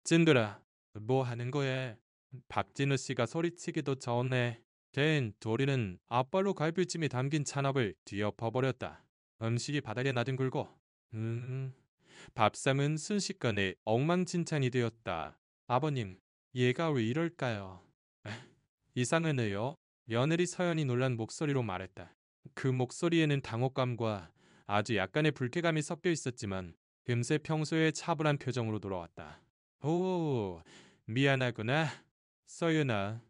찐들아, 뭐 하는 거야? 박진우 씨가 소리치기도 전에 된 도리는 앞발로 갈비찜이 담긴 찬압을 뒤엎어버렸다. 음식이 바닥에 나뒹굴고 밥상은 순식간에 엉망진창이 되었다. 아버님, 얘가 왜 이럴까요? 이상하네요. 며느리 서연이 놀란 목소리로 말했다. 그 목소리에는 당혹감과 아주 약간의 불쾌감이 섞여 있었지만 금세 평소의 차분한 표정으로 돌아왔다. 오, 미안하구나. 서연아.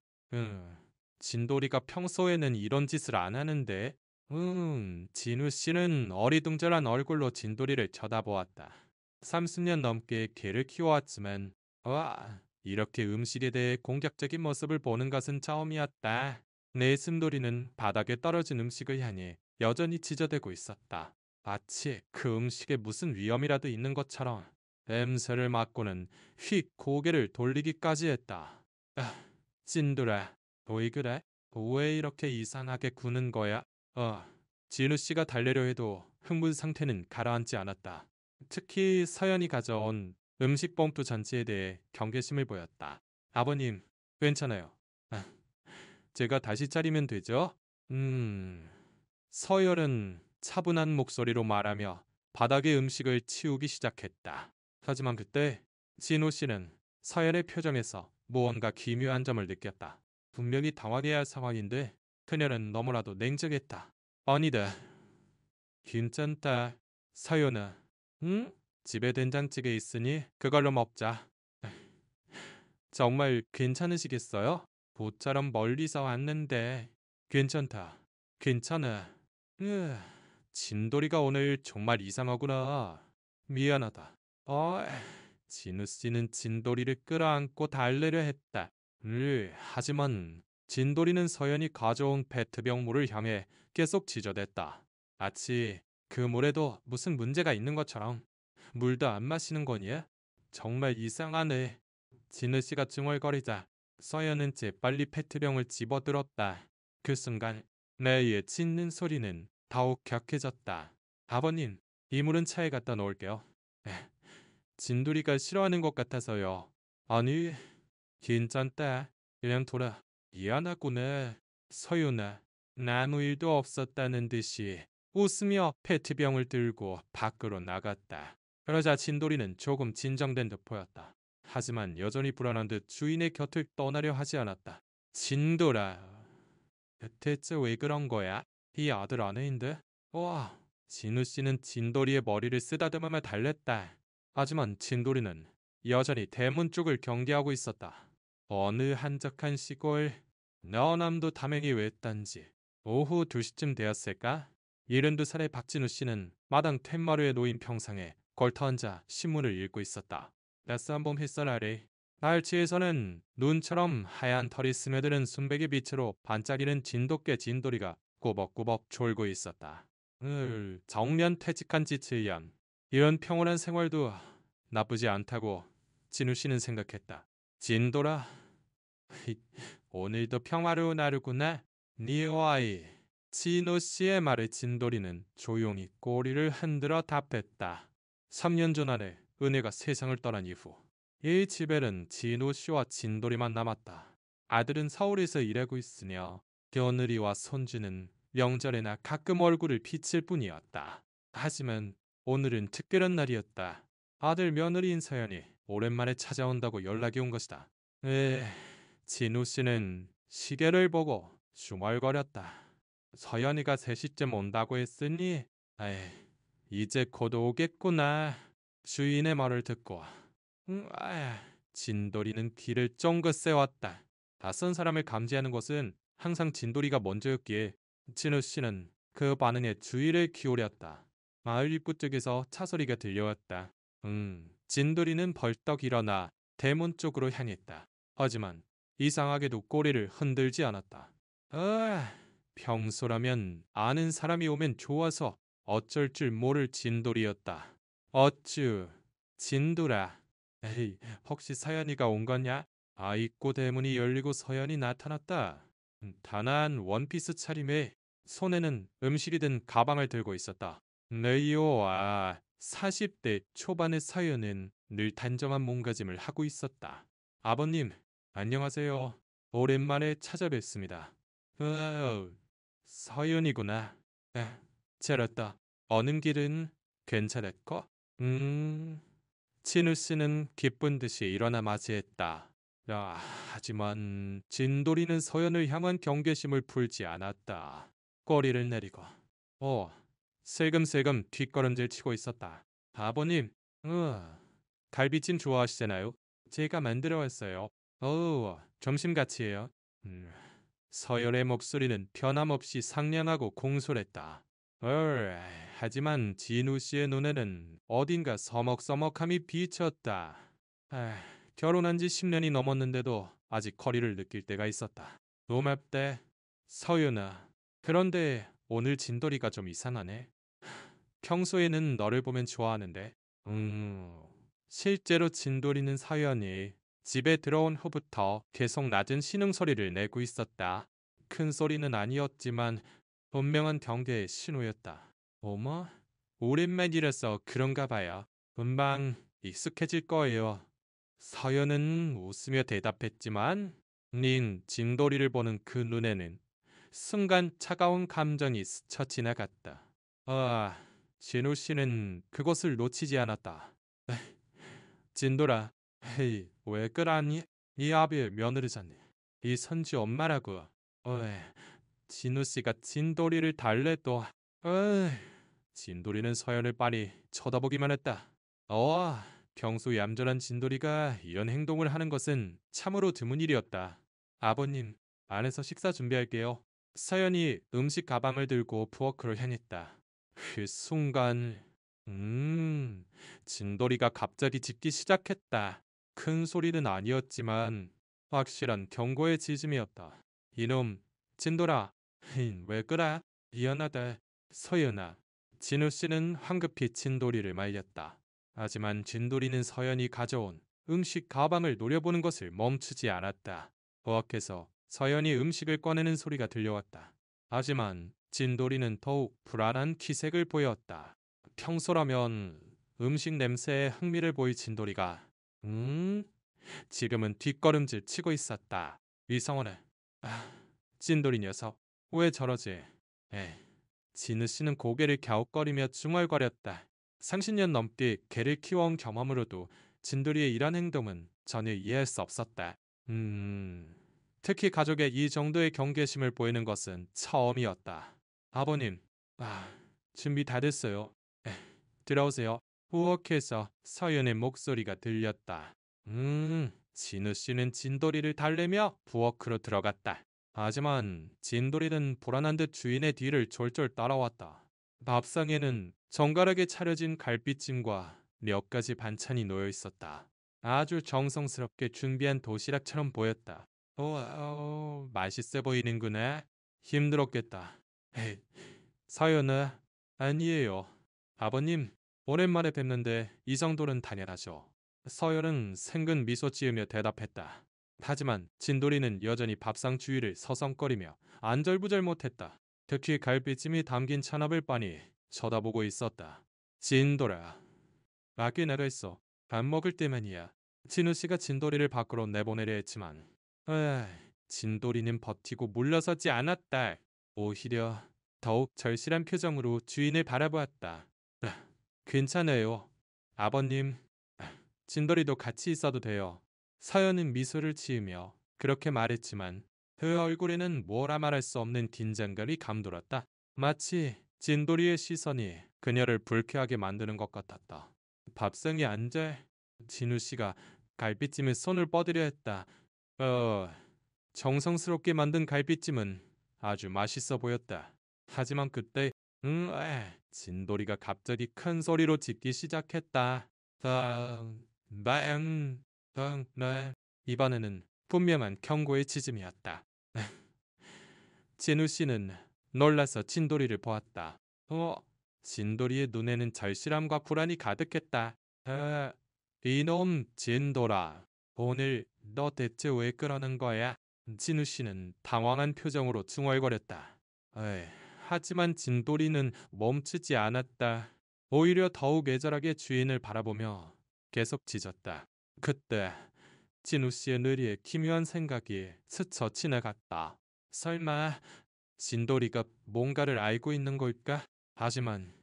진돌이가 평소에는 이런 짓을 안 하는데. 진우 씨는 어리둥절한 얼굴로 진돌이를 쳐다보았다. 30년 넘게 개를 키워왔지만 와, 이렇게 음식에 대해 공격적인 모습을 보는 것은 처음이었다. 내 숨돌이는 바닥에 떨어진 음식을 향해 여전히 지저대고 있었다. 마치 그 음식에 무슨 위험이라도 있는 것처럼 냄새를 맡고는 휙 고개를 돌리기까지 했다. 찐돌아, 왜 그래? 왜 이렇게 이상하게 구는 거야? 진우 씨가 달래려 해도 흥분 상태는 가라앉지 않았다. 특히 서연이 가져온 음식 봉투 전체에 대해 경계심을 보였다. 아버님, 괜찮아요. 아, 제가 다시 차리면 되죠? 서열은 차분한 목소리로 말하며 바닥의 음식을 치우기 시작했다. 하지만 그때 진호 씨는 서열의 표정에서 무언가 기묘한 점을 느꼈다. 분명히 당황해야 할 상황인데 그녀는 너무나도 냉정했다. 아니다. 괜찮다. 서연아. 응? 집에 된장찌개 있으니 그걸로 먹자. 정말 괜찮으시겠어요? 모처럼 멀리서 왔는데 괜찮다. 괜찮아. 으, 진돌이가 오늘 정말 이상하구나. 미안하다. 진우 씨는 진돌이를 끌어안고 달래려 했다. 하지만 진돌이는 서연이 가져온 페트병 물을 향해 계속 지저댔다. 마치 그 물에도 무슨 문제가 있는 것처럼. 물도 안 마시는 거니? 정말 이상하네. 진우 씨가 중얼거리자 서연은 재빨리 페트병을 집어들었다. 그 순간 내의 짖는 소리는 더욱 격해졌다. 아버님, 이 물은 차에 갖다 놓을게요. 에, 진두리가 싫어하는 것 같아서요. 아니, 괜찮다. 그냥 돌아. 미안하구나. 서윤아, 아무 일도 없었다는 듯이 웃으며 페트병을 들고 밖으로 나갔다. 그러자 진돌이는 조금 진정된 듯 보였다. 하지만 여전히 불안한 듯 주인의 곁을 떠나려 하지 않았다. 진돌아, 대체 왜 그런 거야? 이 아들 아내인데? 와, 진우 씨는 진돌이의 머리를 쓰다듬으며 달랬다. 하지만 진돌이는 여전히 대문 쪽을 경계하고 있었다. 어느 한적한 시골, 너남도 담행이 외딴지 오후 2시쯤 되었을까? 72살의 박진우 씨는 마당 툇마루에 놓인 평상에 걸터앉아 신문을 읽고 있었다. 따스한 봄 햇살 아래 날치에서는 눈처럼 하얀 털이 스며드는 순백의 빛으로 반짝이는 진돗개 진돌이가 꾸벅꾸벅 졸고 있었다. 정년 퇴직한 지칠년. 이런 평온한 생활도 나쁘지 않다고 진우 씨는 생각했다. 진돌아, 오늘도 평화로운 하루구나. 네 아이. 진우 씨의 말에 진돌이는 조용히 꼬리를 흔들어 답했다. 3년 전 아내 은혜가 세상을 떠난 이후 이 집에는 진우 씨와 진돌이만 남았다. 아들은 서울에서 일하고 있으며 며느리와 손주는 명절에나 가끔 얼굴을 비칠 뿐이었다. 하지만 오늘은 특별한 날이었다. 아들 며느리인 서연이 오랜만에 찾아온다고 연락이 온 것이다. 진우 씨는 시계를 보고 중얼거렸다. 서연이가 3시쯤 온다고 했으니 에이, 이제 곧 오겠구나. 주인의 말을 듣고 진돌이는 귀를 쫑긋 세웠다. 낯선 사람을 감지하는 것은 항상 진돌이가 먼저였기에 진우 씨는 그 반응에 주의를 기울였다. 마을 입구 쪽에서 차 소리가 들려왔다. 진돌이는 벌떡 일어나 대문 쪽으로 향했다. 하지만 이상하게도 꼬리를 흔들지 않았다. 평소라면 아는 사람이 오면 좋아서 어쩔 줄 모를 진돌이였다. 어쭈, 진돌아. 에이, 혹시 서연이가 온 거냐? 입구 대문이 열리고 서연이 나타났다. 단아한 원피스 차림에 손에는 음실이 든 가방을 들고 있었다. 네요, 40대 초반의 서연은 늘 단정한 몸가짐을 하고 있었다. 아버님, 안녕하세요. 오랜만에 찾아뵙습니다. 서연이구나. 잘았다. 어는 길은 괜찮았고? 음, 진우 씨는 기쁜 듯이 일어나 맞이했다. 하지만 진돌이는 서연을 향한 경계심을 풀지 않았다. 꼬리를 내리고 슬금슬금 뒷걸음질 치고 있었다. 아버님, 갈비찜 좋아하시잖아요. 제가 만들어 왔어요. 점심같이예요. 서열의 목소리는 변함없이 상냥하고 공손했다. 하지만 진우 씨의 눈에는 어딘가 서먹서먹함이 비쳤다. 결혼한 지 10년이 넘었는데도 아직 거리를 느낄 때가 있었다. 고맙대, 서윤아. 그런데 오늘 진돌이가 좀 이상하네. 평소에는 너를 보면 좋아하는데. 실제로 진돌이는 서연이 집에 들어온 후부터 계속 낮은 신음소리를 내고 있었다. 큰 소리는 아니었지만 분명한 경계의 신호였다. 어머, 오랜만이라서 그런가 봐요. 금방 익숙해질 거예요. 서연은 웃으며 대답했지만 닌 진돌이를 보는 그 눈에는 순간 차가운 감정이 스쳐 지나갔다. 진우 씨는 그것을 놓치지 않았다. 진돌아, 헤이, 왜 그러니? 이 아비의 며느리잖니. 이 선지 엄마라고. 진우 씨가 진돌이를 달래도. 진돌이는 서연을 빤히 쳐다보기만 했다. 평소 얌전한 진돌이가 이런 행동을 하는 것은 참으로 드문 일이었다. 아버님, 안에서 식사 준비할게요. 서연이 음식 가방을 들고 부엌으로 향했다. 그 순간, 진돌이가 갑자기 짖기 시작했다. 큰 소리는 아니었지만 확실한 경고의 짖음이었다. 이놈, 진돌아, 왜 그래? 미안하다. 서연아. 진우 씨는 황급히 진돌이를 말렸다. 하지만 진돌이는 서연이 가져온 음식 가방을 노려보는 것을 멈추지 않았다. 부엌에서 서연이 음식을 꺼내는 소리가 들려왔다. 하지만 진돌이는 더욱 불안한 기색을 보였다. 평소라면 음식 냄새에 흥미를 보일 진돌이가 지금은 뒷걸음질 치고 있었다. 이성원아, 진돌이 녀석 왜 저러지? 진우 씨는 고개를 갸웃거리며 중얼거렸다. 30년 넘게 개를 키워온 경험으로도 진돌이의 이런 행동은 전혀 이해할 수 없었다. 특히 가족의 이 정도의 경계심을 보이는 것은 처음이었다. 아버님, 준비 다 됐어요. 들어오세요. 부엌에서 서연의 목소리가 들렸다. 진우 씨는 진돌이를 달래며 부엌으로 들어갔다. 하지만 진돌이는 불안한 듯 주인의 뒤를 졸졸 따라왔다. 밥상에는 정갈하게 차려진 갈비찜과 몇 가지 반찬이 놓여 있었다. 아주 정성스럽게 준비한 도시락처럼 보였다. 맛있어 보이는구나. 힘들었겠다. 에이, 서연아, 아니에요. 아버님, 오랜만에 뵙는데 이 정도는 당연하죠. 서연은 생근 미소 지으며 대답했다. 하지만 진돌이는 여전히 밥상 주위를 서성거리며 안절부절 못했다. 특히 갈비찜이 담긴 찬밥을 빤히 쳐다보고 있었다. 진돌아, 맞게 나랬어. 밥 먹을 때만이야. 진우 씨가 진돌이를 밖으로 내보내려 했지만 진돌이는 버티고 물러서지 않았다. 오히려 더욱 절실한 표정으로 주인을 바라보았다. 괜찮아요. 아버님, 진돌이도 같이 있어도 돼요. 서연은 미소를 지으며 그렇게 말했지만 그 얼굴에는 뭐라 말할 수 없는 긴장감이 감돌았다. 마치 진돌이의 시선이 그녀를 불쾌하게 만드는 것 같았다. 밥상에 앉아 진우 씨가 갈비찜에 손을 뻗으려 했다. 정성스럽게 만든 갈비찜은 아주 맛있어 보였다. 하지만 그때 진돌이가 갑자기 큰 소리로 짖기 시작했다. 네. 이번에는 분명한 경고의 짖음이었다. 진우 씨는 놀라서 진돌이를 보았다. 진돌이의 눈에는 절실함과 불안이 가득했다. 이놈 진돌아, 오늘 너 대체 왜 그러는 거야? 진우 씨는 당황한 표정으로 중얼거렸다. 하지만 진돌이는 멈추지 않았다. 오히려 더욱 애절하게 주인을 바라보며 계속 짖었다. 그때 진우 씨의 뇌리에 기묘한 생각이 스쳐 지나갔다. 설마 진돌이가 뭔가를 알고 있는 걸까? 하지만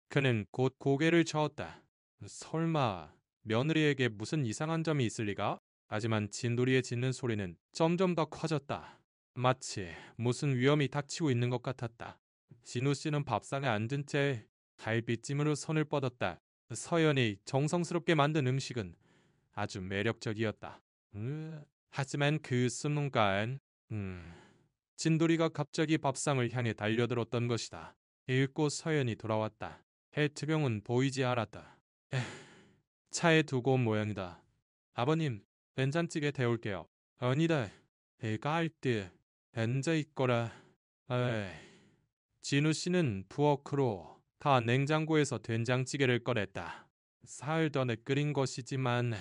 그는 곧 고개를 저었다. 설마 며느리에게 무슨 이상한 점이 있을 리가? 하지만 진돌이의 짖는 소리는 점점 더 커졌다. 마치 무슨 위험이 닥치고 있는 것 같았다. 진우 씨는 밥상에 앉은 채 갈비찜으로 손을 뻗었다. 서연이 정성스럽게 만든 음식은 아주 매력적이었다. 하지만 그 순간, 진돌이가 갑자기 밥상을 향해 달려들었던 것이다. 읽고 서연이 돌아왔다. 해트병은 보이지 않았다. 차에 두고 온 모양이다. 아버님, 된장찌개 데울게요. 아니다. 배가 할 때 앉아 있거라. 에이. 진우 씨는 부엌으로 가 냉장고에서 된장찌개를 꺼냈다. 사흘 전에 끓인 것이지만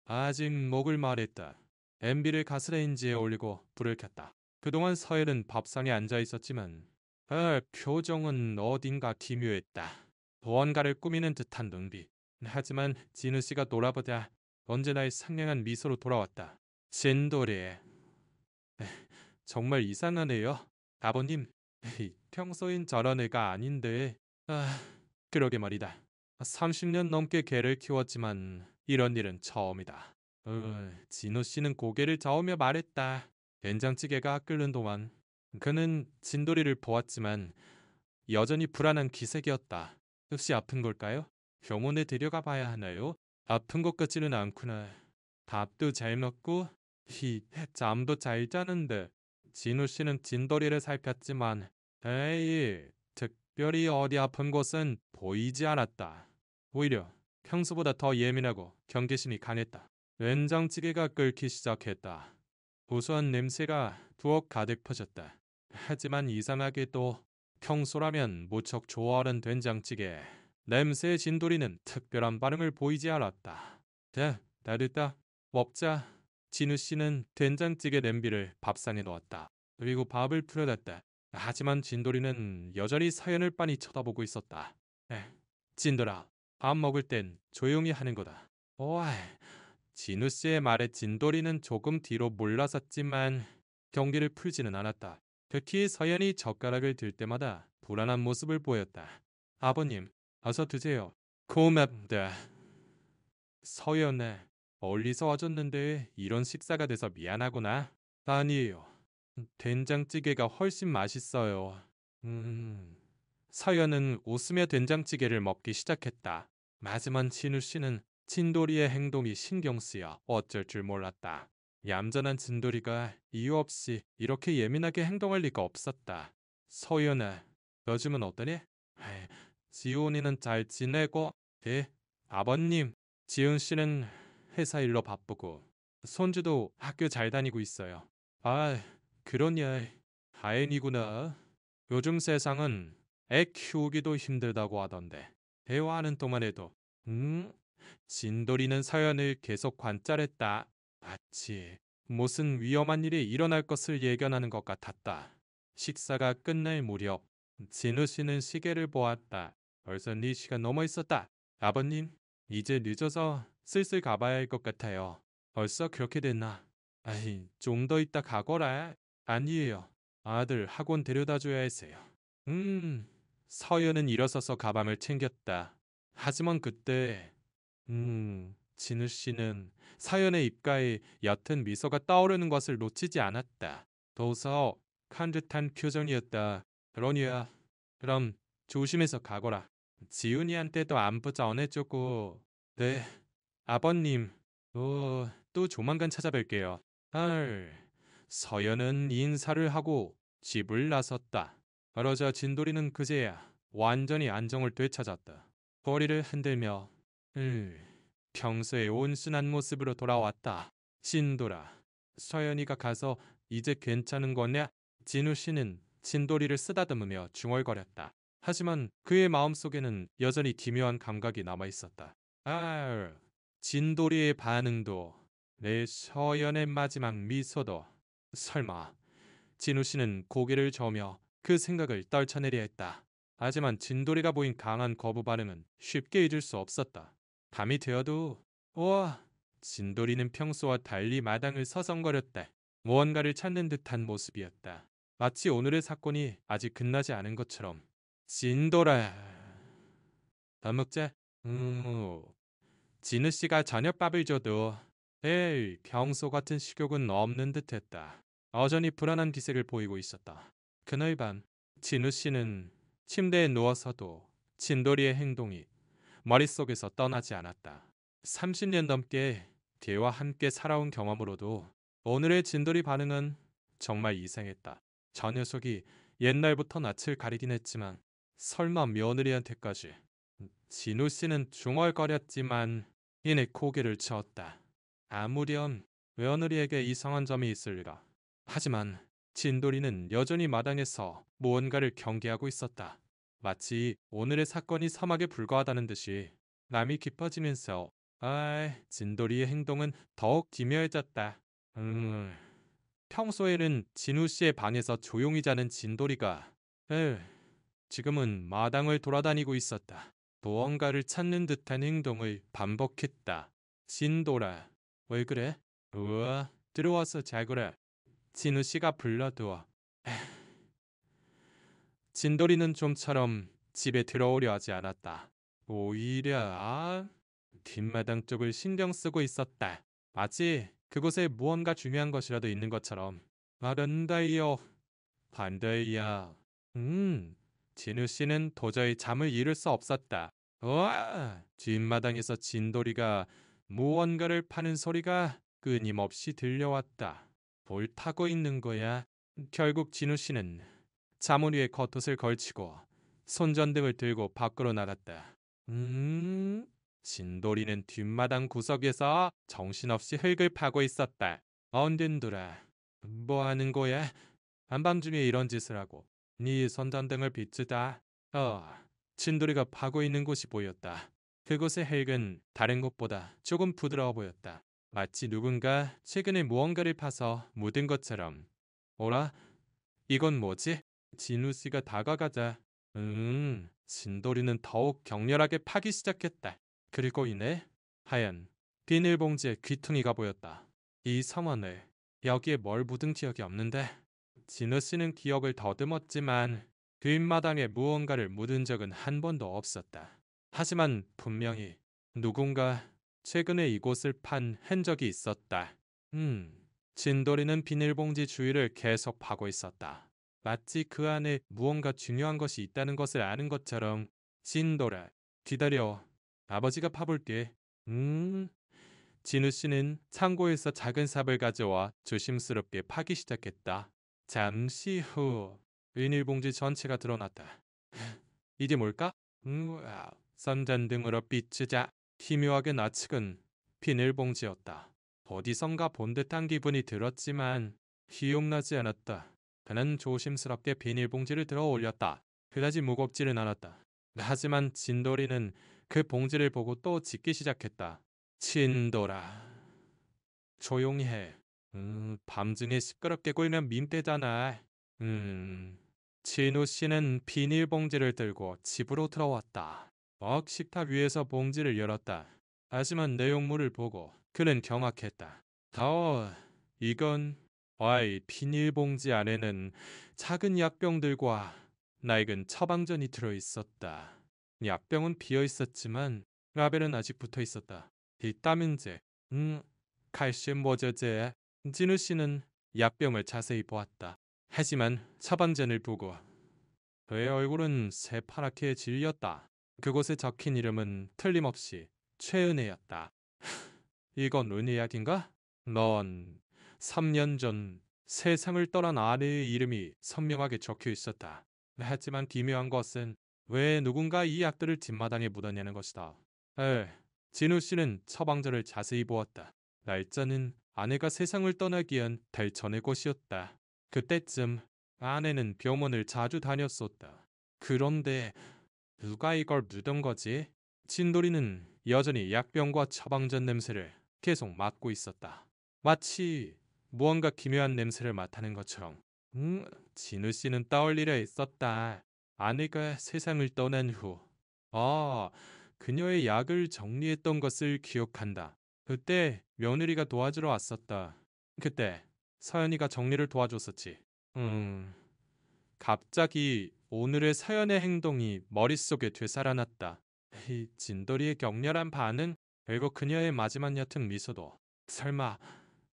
아직 목을 마르다. 냄비를 가스레인지에 올리고 불을 켰다. 그동안 서열은 밥상에 앉아 있었지만 표정은 어딘가 기묘했다. 무언가를 꾸미는 듯한 눈빛. 하지만 진우 씨가 돌아보자 언제나의 상냥한 미소로 돌아왔다. 진돌이, 정말 이상하네요. 아버님, 평소엔 저런 애가 아닌데. 그러게 말이다. 30년 넘게 개를 키웠지만 이런 일은 처음이다. 진우 씨는 고개를 저으며 말했다. 된장찌개가 끓는 동안 그는 진돌이를 보았지만 여전히 불안한 기색이었다. 혹시 아픈 걸까요? 병원에 데려가 봐야 하나요? 아픈 것 같지는 않구나. 밥도 잘 먹고 잠도 잘 자는데. 진우 씨는 진돌이를 살폈지만 에이, 특별히 어디 아픈 곳은 보이지 않았다. 오히려 평소보다 더 예민하고 경계심이 강했다. 된장찌개가 끓기 시작했다. 고소한 냄새가 부엌 가득 퍼졌다. 하지만 이상하게도 평소라면 무척 좋아하는 된장찌개 냄새의 진돌이는 특별한 반응을 보이지 않았다. 다 됐다. 먹자. 진우 씨는 된장찌개 냄비를 밥상에 놓았다. 그리고 밥을 풀어놨다. 하지만 진돌이는 여전히 서연을 빤히 쳐다보고 있었다. 진돌아, 밥 먹을 땐 조용히 하는 거다. 오아이. 진우 씨의 말에 진돌이는 조금 뒤로 물러섰지만 경기를 풀지는 않았다. 특히 서연이 젓가락을 들 때마다 불안한 모습을 보였다. 아버님, 어서 드세요. 고맙다. 서연아, 멀리서 와줬는데 이런 식사가 돼서 미안하구나. 아니에요. 된장찌개가 훨씬 맛있어요. 서연은 웃으며 된장찌개를 먹기 시작했다. 하지만 진우 씨는 진돌이의 행동이 신경 쓰여 어쩔 줄 몰랐다. 얌전한 진돌이가 이유 없이 이렇게 예민하게 행동할 리가 없었다. 서연아, 요즘은 어떠니? 지훈이는 잘 지내고, 아버님, 지훈 씨는 회사 일로 바쁘고, 손주도 학교 잘 다니고 있어요. 그러냐. 다행이구나. 요즘 세상은 애 키우기도 힘들다고 하던데. 대화하는 동안에도 진돌이는 서연을 계속 관찰했다. 마치 무슨 위험한 일이 일어날 것을 예견하는 것 같았다. 식사가 끝날 무렵 진우 씨는 시계를 보았다. 벌써 4시간 넘어 있었다. 아버님, 이제 늦어서 슬슬 가봐야 할 것 같아요. 벌써 그렇게 됐나? 좀 더 있다 가거라. 아니에요. 아들 학원 데려다 줘야 했어요. 서연은 일어서서 가방을 챙겼다. 하지만 그때 진우 씨는 서연의 입가에 옅은 미소가 떠오르는 것을 놓치지 않았다. 도서한 듯한 표정이었다. 그러니야. 그럼 조심해서 가거라. 지훈이한테도 안부 전해주고. 네, 아버님. 또 조만간 찾아뵐게요. 서연은 인사를 하고 집을 나섰다. 그러자 진돌이는 그제야 완전히 안정을 되찾았다. 머리를 흔들며 평소의 온순한 모습으로 돌아왔다. 진돌아, 서연이가 가서 이제 괜찮은 거냐? 진우 씨는 진돌이를 쓰다듬으며 중얼거렸다. 하지만 그의 마음속에는 여전히 기묘한 감각이 남아있었다. 진돌이의 반응도 내 서연의 마지막 미소도 설마 진우 씨는 고개를 저으며 그 생각을 떨쳐내려 했다. 하지만 진돌이가 보인 강한 거부 반응은 쉽게 잊을 수 없었다. 밤이 되어도 우와, 진돌이는 평소와 달리 마당을 서성거렸다. 무언가를 찾는 듯한 모습이었다. 마치 오늘의 사건이 아직 끝나지 않은 것처럼. 진돌아, 밥 먹자. 진우 씨가 저녁밥을 줘도 에이, 평소 같은 식욕은 없는 듯했다. 여전히 불안한 기색을 보이고 있었다. 그날 밤 진우 씨는 침대에 누워서도 진돌이의 행동이 머릿속에서 떠나지 않았다. 30년 넘게 뒤와 함께 살아온 경험으로도 오늘의 진돌이 반응은 정말 이상했다. 저 녀석이 옛날부터 낯을 가리긴 했지만 설마 며느리한테까지. 진우 씨는 중얼거렸지만 이내 고개를 저었다. 아무렴 며느리에게 이상한 점이 있을리가. 하지만 진돌이는 여전히 마당에서 무언가를 경계하고 있었다. 마치 오늘의 사건이 사막에 불과하다는 듯이 남이 깊어지면서 진돌이의 행동은 더욱 기묘해졌다. 평소에는 진우 씨의 방에서 조용히 자는 진돌이가 지금은 마당을 돌아다니고 있었다. 무언가를 찾는 듯한 행동을 반복했다. 진돌아, 왜 그래? 우와, 들어와서 자거라. 진우 씨가 불러두어. 진돌이는 좀처럼 집에 들어오려 하지 않았다. 오히려 뒷마당 쪽을 신경 쓰고 있었다. 마치 그곳에 무언가 중요한 것이라도 있는 것처럼. 말한다이요. 반대야. 진우 씨는 도저히 잠을 이룰 수 없었다. 우와! 뒷마당에서 진돌이가 무언가를 파는 소리가 끊임없이 들려왔다. 뭘 타고 있는 거야? 결국 진우 씨는 자문 위에 겉옷을 걸치고 손전등을 들고 밖으로 나갔다. 진돌이는 뒷마당 구석에서 정신없이 흙을 파고 있었다. 언젠들아, 뭐 하는 거야? 한밤중에 이런 짓을 하고 네 손전등을 비추다. 진돌이가 파고 있는 곳이 보였다. 그곳의 흙은 다른 곳보다 조금 부드러워 보였다. 마치 누군가 최근에 무언가를 파서 묻은 것처럼. 오라, 이건 뭐지? 진우 씨가 다가가자. 진돌이는 더욱 격렬하게 파기 시작했다. 그리고 이내 하얀 비닐봉지에 귀퉁이가 보였다. 이 상황을 여기에 뭘 묻은 기억이 없는데. 진우 씨는 기억을 더듬었지만 뒷마당에 무언가를 묻은 적은 한 번도 없었다. 하지만 분명히 누군가 최근에 이곳을 판 흔적이 있었다. 진돌이는 비닐봉지 주위를 계속 파고 있었다. 마치 그 안에 무언가 중요한 것이 있다는 것을 아는 것처럼. 진돌아, 기다려. 아버지가 파볼게. 진우 씨는 창고에서 작은 삽을 가져와 조심스럽게 파기 시작했다. 잠시 후 비닐봉지 전체가 드러났다. 이게 뭘까? 선전등으로 비추자 희묘하게 낯익은 비닐봉지였다. 어디선가 본 듯한 기분이 들었지만 기억나지 않았다. 그는 조심스럽게 비닐봉지를 들어 올렸다. 그다지 무겁지는 않았다. 하지만 진돌이는 그 봉지를 보고 또 짖기 시작했다. 진돌아, 조용히 해. 밤중에 시끄럽게 굴면 민폐잖아. 진우 씨는 비닐봉지를 들고 집으로 들어왔다. 식탁 위에서 봉지를 열었다. 하지만 내용물을 보고 그는 경악했다. 이건 비닐봉지 안에는 작은 약병들과 낡은 처방전이 들어있었다. 약병은 비어있었지만 라벨은 아직 붙어있었다. 비타민제, 칼슘 모저제. 진우 씨는 약병을 자세히 보았다. 하지만 처방전을 보고 그의 얼굴은 새파랗게 질렸다. 그곳에 적힌 이름은 틀림없이 최은혜였다. 이건 은혜약인가? 넌 3년 전 세상을 떠난 아내의 이름이 선명하게 적혀 있었다. 하지만 기묘한 것은 왜 누군가 이 약들을 뒷마당에 묻었냐는 것이다. 진우 씨는 처방전을 자세히 보았다. 날짜는 아내가 세상을 떠나기 한달 전의 것이었다. 그때쯤 아내는 병원을 자주 다녔었다. 그런데 누가 이걸 묻은 거지? 진돌이는 여전히 약병과 처방전 냄새를 계속 맡고 있었다. 마치 무언가 기묘한 냄새를 맡는 것처럼. 진우 씨는 떠올리려 했었다. 아내가 세상을 떠난 후, 아, 그녀의 약을 정리했던 것을 기억한다. 그때 며느리가 도와주러 왔었다. 그때 서연이가 정리를 도와줬었지. 음, 갑자기 오늘의 서연의 행동이 머릿속에 되살아났다. 이 진돌이의 격렬한 반응, 그리고 그녀의 마지막 옅은 미소도. 설마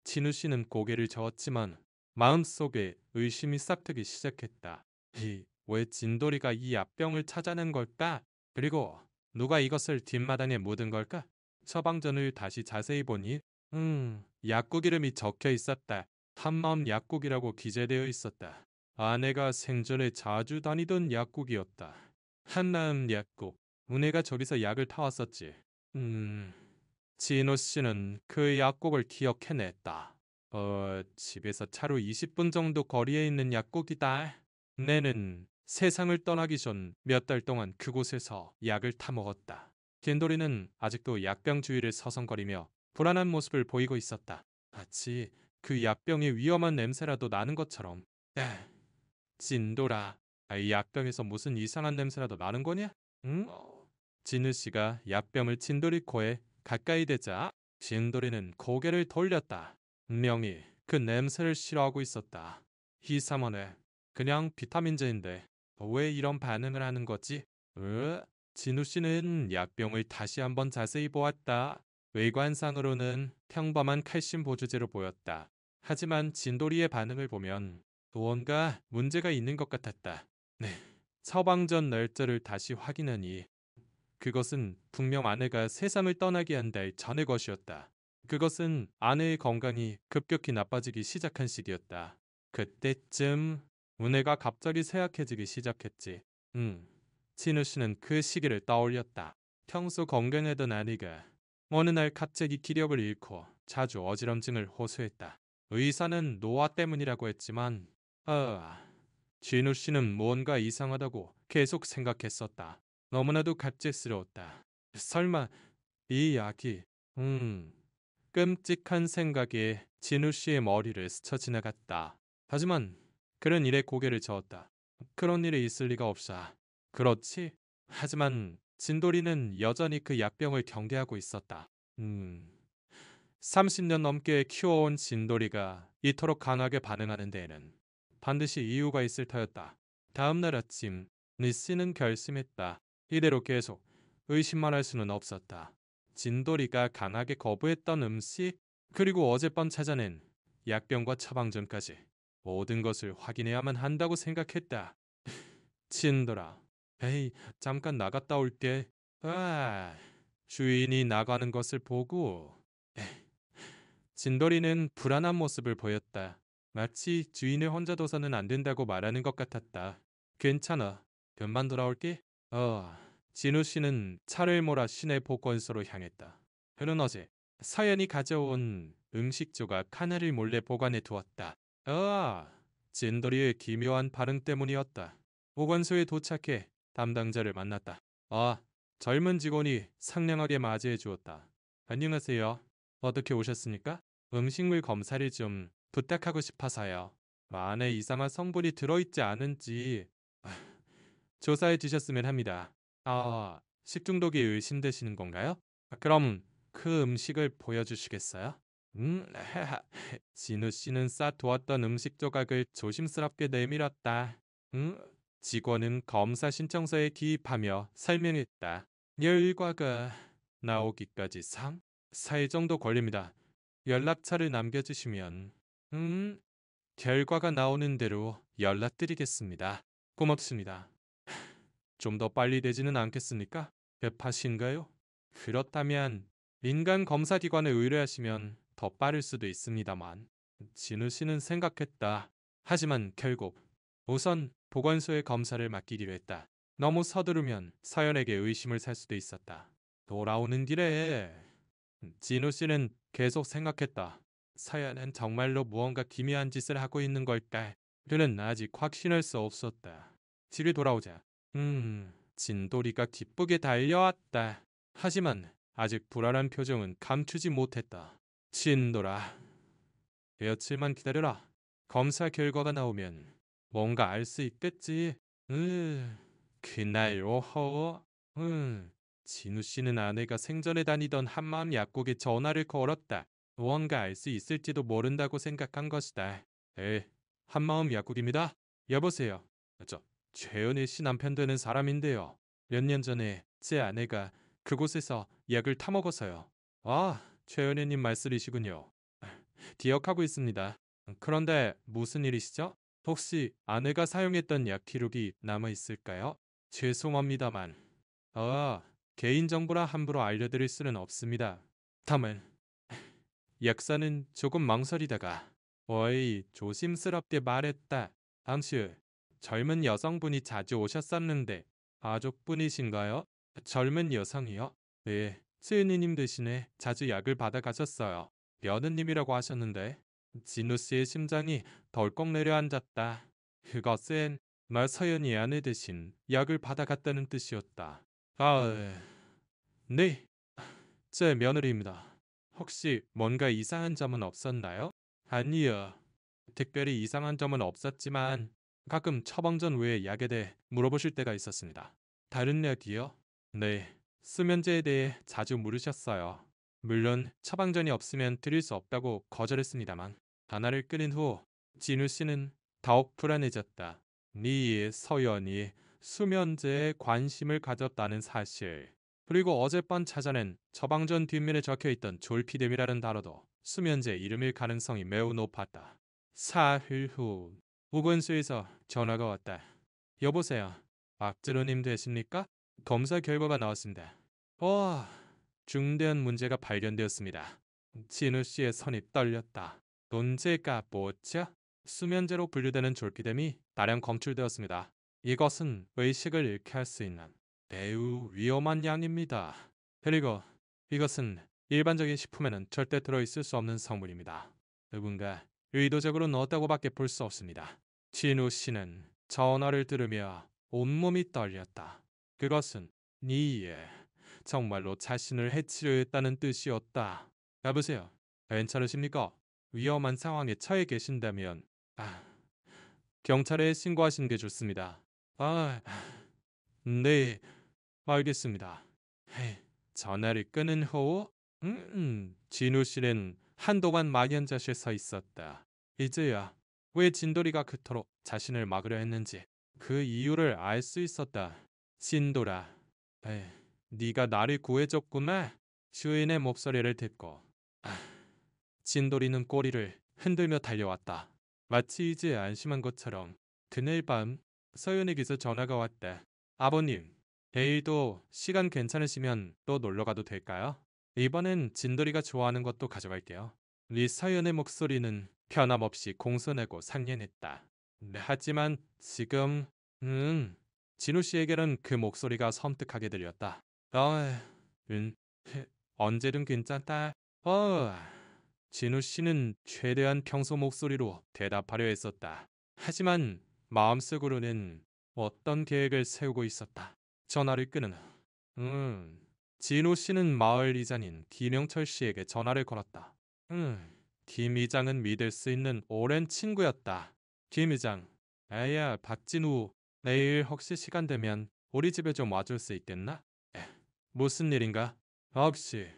진우 씨는 고개를 저었지만 마음속에 의심이 싹트기 시작했다. 왜 진돌이가 이 약병을 찾아낸 걸까? 그리고 누가 이것을 뒷마당에 묻은 걸까? 처방전을 다시 자세히 보니 약국 이름이 적혀 있었다. 한마음 약국이라고 기재되어 있었다. 아내가 생전에 자주 다니던 약국이었다. 한마음 약국. 은혜가 저기서 약을 타왔었지. 진호 씨는 그 약국을 기억해냈다. 집에서 차로 20분 정도 거리에 있는 약국이다. 내는 세상을 떠나기 전 몇 달 동안 그곳에서 약을 타먹었다. 겐도리는 아직도 약병 주위를 서성거리며 불안한 모습을 보이고 있었다. 마치 그 약병의 위험한 냄새라도 나는 것처럼. 진돌아, 이 약병에서 무슨 이상한 냄새라도 나는 거냐? 응? 진우 씨가 약병을 진돌이 코에 가까이 대자 진돌이는 고개를 돌렸다. 분명히 그 냄새를 싫어하고 있었다. 희사머네, 그냥 비타민제인데 왜 이런 반응을 하는 거지? 진우 씨는 약병을 다시 한번 자세히 보았다. 외관상으로는 평범한 칼슘 보조제로 보였다. 하지만 진돌이의 반응을 보면 무언가 문제가 있는 것 같았다. 네. 처방전 날짜를 다시 확인하니 그것은 분명 아내가 세상을 떠나기 한 달 전의 것이었다. 그것은 아내의 건강이 급격히 나빠지기 시작한 시기였다. 그때쯤 은혜가 갑자기 쇠약해지기 시작했지. 진우 씨는 그 시기를 떠올렸다. 평소 건강하던 아내가 어느 날 갑자기 기력을 잃고 자주 어지럼증을 호소했다. 의사는 노화 때문이라고 했지만 진우 씨는 무언가 이상하다고 계속 생각했었다. 너무나도 갑작스러웠다. 설마 이 약이 끔찍한 생각에 진우 씨의 머리를 스쳐 지나갔다. 하지만 그런 일에 고개를 저었다. 그런 일이 있을 리가 없어. 그렇지? 하지만 진돌이는 여전히 그 약병을 경계하고 있었다. 30년 넘게 키워온 진돌이가 이토록 강하게 반응하는 데에는 반드시 이유가 있을 터였다. 다음 날 아침 리씨는 결심했다. 이대로 계속 의심만 할 수는 없었다. 진돌이가 강하게 거부했던 음식, 그리고 어젯밤 찾아낸 약병과 처방전까지 모든 것을 확인해야만 한다고 생각했다. 진돌아, 에이, 잠깐 나갔다 올게. 주인이 나가는 것을 보고 진돌이는 불안한 모습을 보였다. 마치 주인을 혼자 둬서는 안 된다고 말하는 것 같았다. 괜찮아. 금방 돌아올게. 진우 씨는 차를 몰아 시내 보건소로 향했다. 그는 어제 서연이 가져온 음식 조각 하나를 몰래 보관해 두었다. 진돌이의 기묘한 반응 때문이었다. 보건소에 도착해 담당자를 만났다. 젊은 직원이 상냥하게 맞이해 주었다. 안녕하세요. 어떻게 오셨습니까? 음식물 검사를 좀 부탁하고 싶어서요. 안에 이상한 성분이 들어있지 않은지 조사해 주셨으면 합니다. 식중독이 의심되시는 건가요? 그럼 그 음식을 보여주시겠어요? 진우 씨는 싸두었던 음식 조각을 조심스럽게 내밀었다. 직원은 검사 신청서에 기입하며 설명했다. 결과가 나오기까지 4일 정도 걸립니다. 연락처를 남겨주시면 결과가 나오는 대로 연락드리겠습니다. 고맙습니다. 좀 더 빨리 되지는 않겠습니까? 급하신가요? 그렇다면 민간 검사기관에 의뢰하시면 더 빠를 수도 있습니다만 진우 씨는 생각했다. 하지만 결국 우선 보건소에 검사를 맡기기로 했다. 너무 서두르면 서연에게 의심을 살 수도 있었다. 돌아오는 길에 진우 씨는 계속 생각했다. 서연은 정말로 무언가 기묘한 짓을 하고 있는 걸까? 그는 아직 확신할 수 없었다. 집에 돌아오자 진돌이가 기쁘게 달려왔다. 하지만 아직 불안한 표정은 감추지 못했다. 진돌아, 며칠만 기다려라. 검사 결과가 나오면 뭔가 알 수 있겠지. 그날 오후, 진우 씨는 아내가 생전에 다니던 한마음 약국에 전화를 걸었다. 무언가 알 수 있을지도 모른다고 생각한 것이다. 네, 한마음 약국입니다. 여보세요. 저 최은희 씨 남편 되는 사람인데요. 몇 년 전에 제 아내가 그곳에서 약을 타먹어서요. 아, 최은희님 말씀이시군요. 기억하고 있습니다. 그런데 무슨 일이시죠? 혹시 아내가 사용했던 약 기록이 남아 있을까요? 죄송합니다만, 아, 개인정보라 함부로 알려드릴 수는 없습니다. 다만 약사는 조금 망설이다가 어이 조심스럽게 말했다. 당시 젊은 여성분이 자주 오셨었는데 가족분이신가요? 젊은 여성이요? 네, 스은이님 대신에 자주 약을 받아가셨어요. 며느님이라고 하셨는데 진우 씨의 심장이 덜컥 내려앉았다. 그것은 말 서연이 아내 대신 약을 받아갔다는 뜻이었다. 아, 네, 제 며느리입니다. 혹시 뭔가 이상한 점은 없었나요? 아니요. 특별히 이상한 점은 없었지만 가끔 처방전 외에 약에 대해 물어보실 때가 있었습니다. 다른 약이요? 네. 수면제에 대해 자주 물으셨어요. 물론 처방전이 없으면 드릴 수 없다고 거절했습니다만 전화를 끊은 후 진우 씨는 더욱 불안해졌다. 네 서연이 수면제에 관심을 가졌다는 사실. 그리고 어젯밤 찾아낸 처방전 뒷면에 적혀있던 졸피뎀이라는 단어도 수면제 이름일 가능성이 매우 높았다. 사흘 후 보건소에서 전화가 왔다. 여보세요. 박진호님 되십니까? 검사 결과가 나왔습니다. 중대한 문제가 발견되었습니다. 진우 씨의 손이 떨렸다. 문제가 뭐죠? 수면제로 분류되는 졸피뎀이 다량 검출되었습니다. 이것은 의식을 잃게 할 수 있는 매우 위험한 양입니다. 그리고 이것은 일반적인 식품에는 절대 들어있을 수 없는 성분입니다. 누군가 의도적으로 넣었다고밖에 볼 수 없습니다. 진우 씨는 전화를 들으며 온몸이 떨렸다. 그것은 니예 정말로 자신을 해치려 했다는 뜻이었다. 여보세요. 괜찮으십니까? 위험한 상황에 처해 계신다면 경찰에 신고하시는 게 좋습니다. 아, 네, 알겠습니다. 헤이, 전화를 끊은 후 진우 씨는 한동안 막연자실 서 있었다. 이제야 왜 진돌이가 그토록 자신을 막으려 했는지 그 이유를 알 수 있었다. 진돌아, 에이, 네가 나를 구해줬구나. 주인의 목소리를 듣고 진돌이는 꼬리를 흔들며 달려왔다. 마치 이제 안심한 것처럼 그날 밤 서연에게서 전화가 왔다. 아버님, 내일도 시간 괜찮으시면 또 놀러가도 될까요? 이번엔 진돌이가 좋아하는 것도 가져갈게요. 리 서연의 목소리는 변함없이 공손하고 상냥했다. 네, 하지만 지금 진우 씨에게는 그 목소리가 섬뜩하게 들렸다. 은, 언제든 괜찮다. 진우 씨는 최대한 평소 목소리로 대답하려 했었다. 하지만 마음속으로는 어떤 계획을 세우고 있었다. 전화를 끊은 후, 진우 씨는 마을 이장인 김영철 씨에게 전화를 걸었다. 김 이장은 믿을 수 있는 오랜 친구였다. 김 이장, 에야 박진우, 내일 혹시 시간 되면 우리 집에 좀 와줄 수 있겠나? 무슨 일인가? 혹시,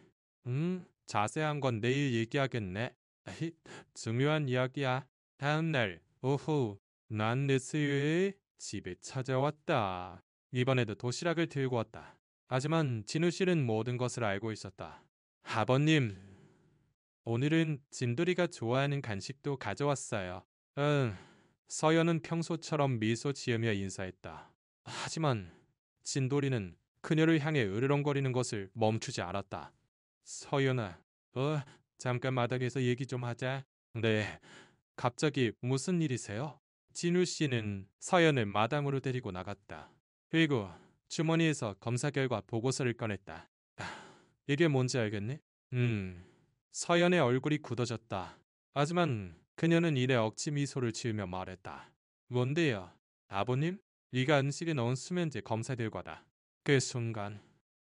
자세한 건 내일 얘기하겠네. 에이, 중요한 이야기야. 다음날 오후 난 늦수요일 집에 찾아왔다. 이번에도 도시락을 들고 왔다. 하지만 진우 씨는 모든 것을 알고 있었다. 아버님, 오늘은 진돌이가 좋아하는 간식도 가져왔어요. 응, 서연은 평소처럼 미소 지으며 인사했다. 하지만 진돌이는 그녀를 향해 으르렁거리는 것을 멈추지 않았다. 서연아, 잠깐 마당에서 얘기 좀 하자. 네, 갑자기 무슨 일이세요? 진우 씨는 서연을 마당으로 데리고 나갔다. 그리고 주머니에서 검사 결과 보고서를 꺼냈다. 이게 뭔지 알겠니? 서연의 얼굴이 굳어졌다. 하지만 그녀는 이내 억지 미소를 지으며 말했다. 뭔데요? 아버님? 네가 음식에 넣은 수면제 검사 결과다. 그 순간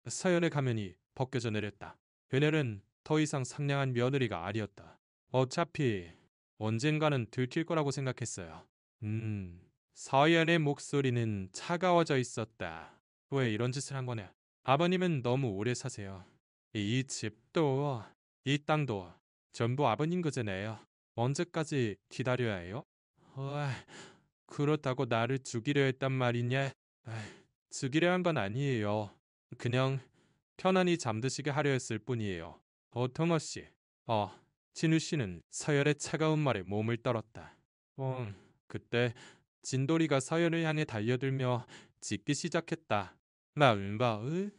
서연의 가면이 벗겨져 내렸다. 그녀는 더 이상 상냥한 며느리가 아니었다. 어차피 언젠가는 들킬 거라고 생각했어요. 서연의 목소리는 차가워져 있었다. 왜 이런 짓을 한 거냐? 아버님은 너무 오래 사세요. 이 집도 이 땅도 전부 아버님 거잖아요. 언제까지 기다려야 해요? 어, 그렇다고 나를 죽이려 했단 말이냐? 죽이려 한 건 아니에요. 그냥 편안히 잠드시게 하려 했을 뿐이에요. 동호 씨. 진우 씨는 서열의 차가운 말에 몸을 떨었다. 그때 진돌이가 서열을 향해 달려들며 짖기 시작했다. 마을?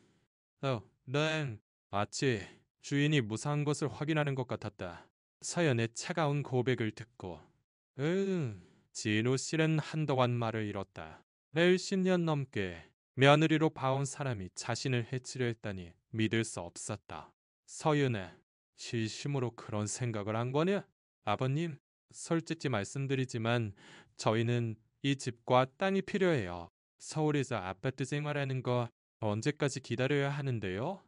난 마치 주인이 무사한 것을 확인하는 것 같았다. 서연의 차가운 고백을 듣고 진우 씨는 한동안 말을 잃었다. 매일 10년 넘게 며느리로 봐온 사람이 자신을 해치려 했다니 믿을 수 없었다. 서윤은 실심으로 그런 생각을 한 거냐? 아버님, 솔직히 말씀드리지만 저희는 이 집과 땅이 필요해요. 서울에서 아파트 생활하는 거 언제까지 기다려야 하는데요?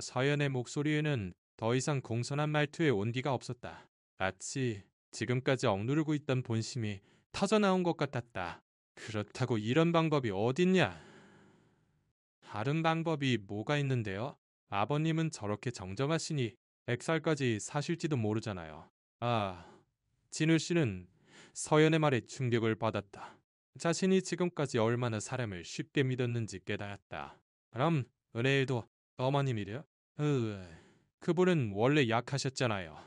서연의 목소리에는 더 이상 공손한 말투에 온기가 없었다. 마치 지금까지 억누르고 있던 본심이 터져나온 것 같았다. 그렇다고 이런 방법이 어딨냐? 다른 방법이 뭐가 있는데요? 아버님은 저렇게 정정하시니 액살까지 사실지도 모르잖아요. 진우 씨는 서연의 말에 충격을 받았다. 자신이 지금까지 얼마나 사람을 쉽게 믿었는지 깨달았다. 그럼 은혜에도 어머님이려? 그분은 원래 약하셨잖아요.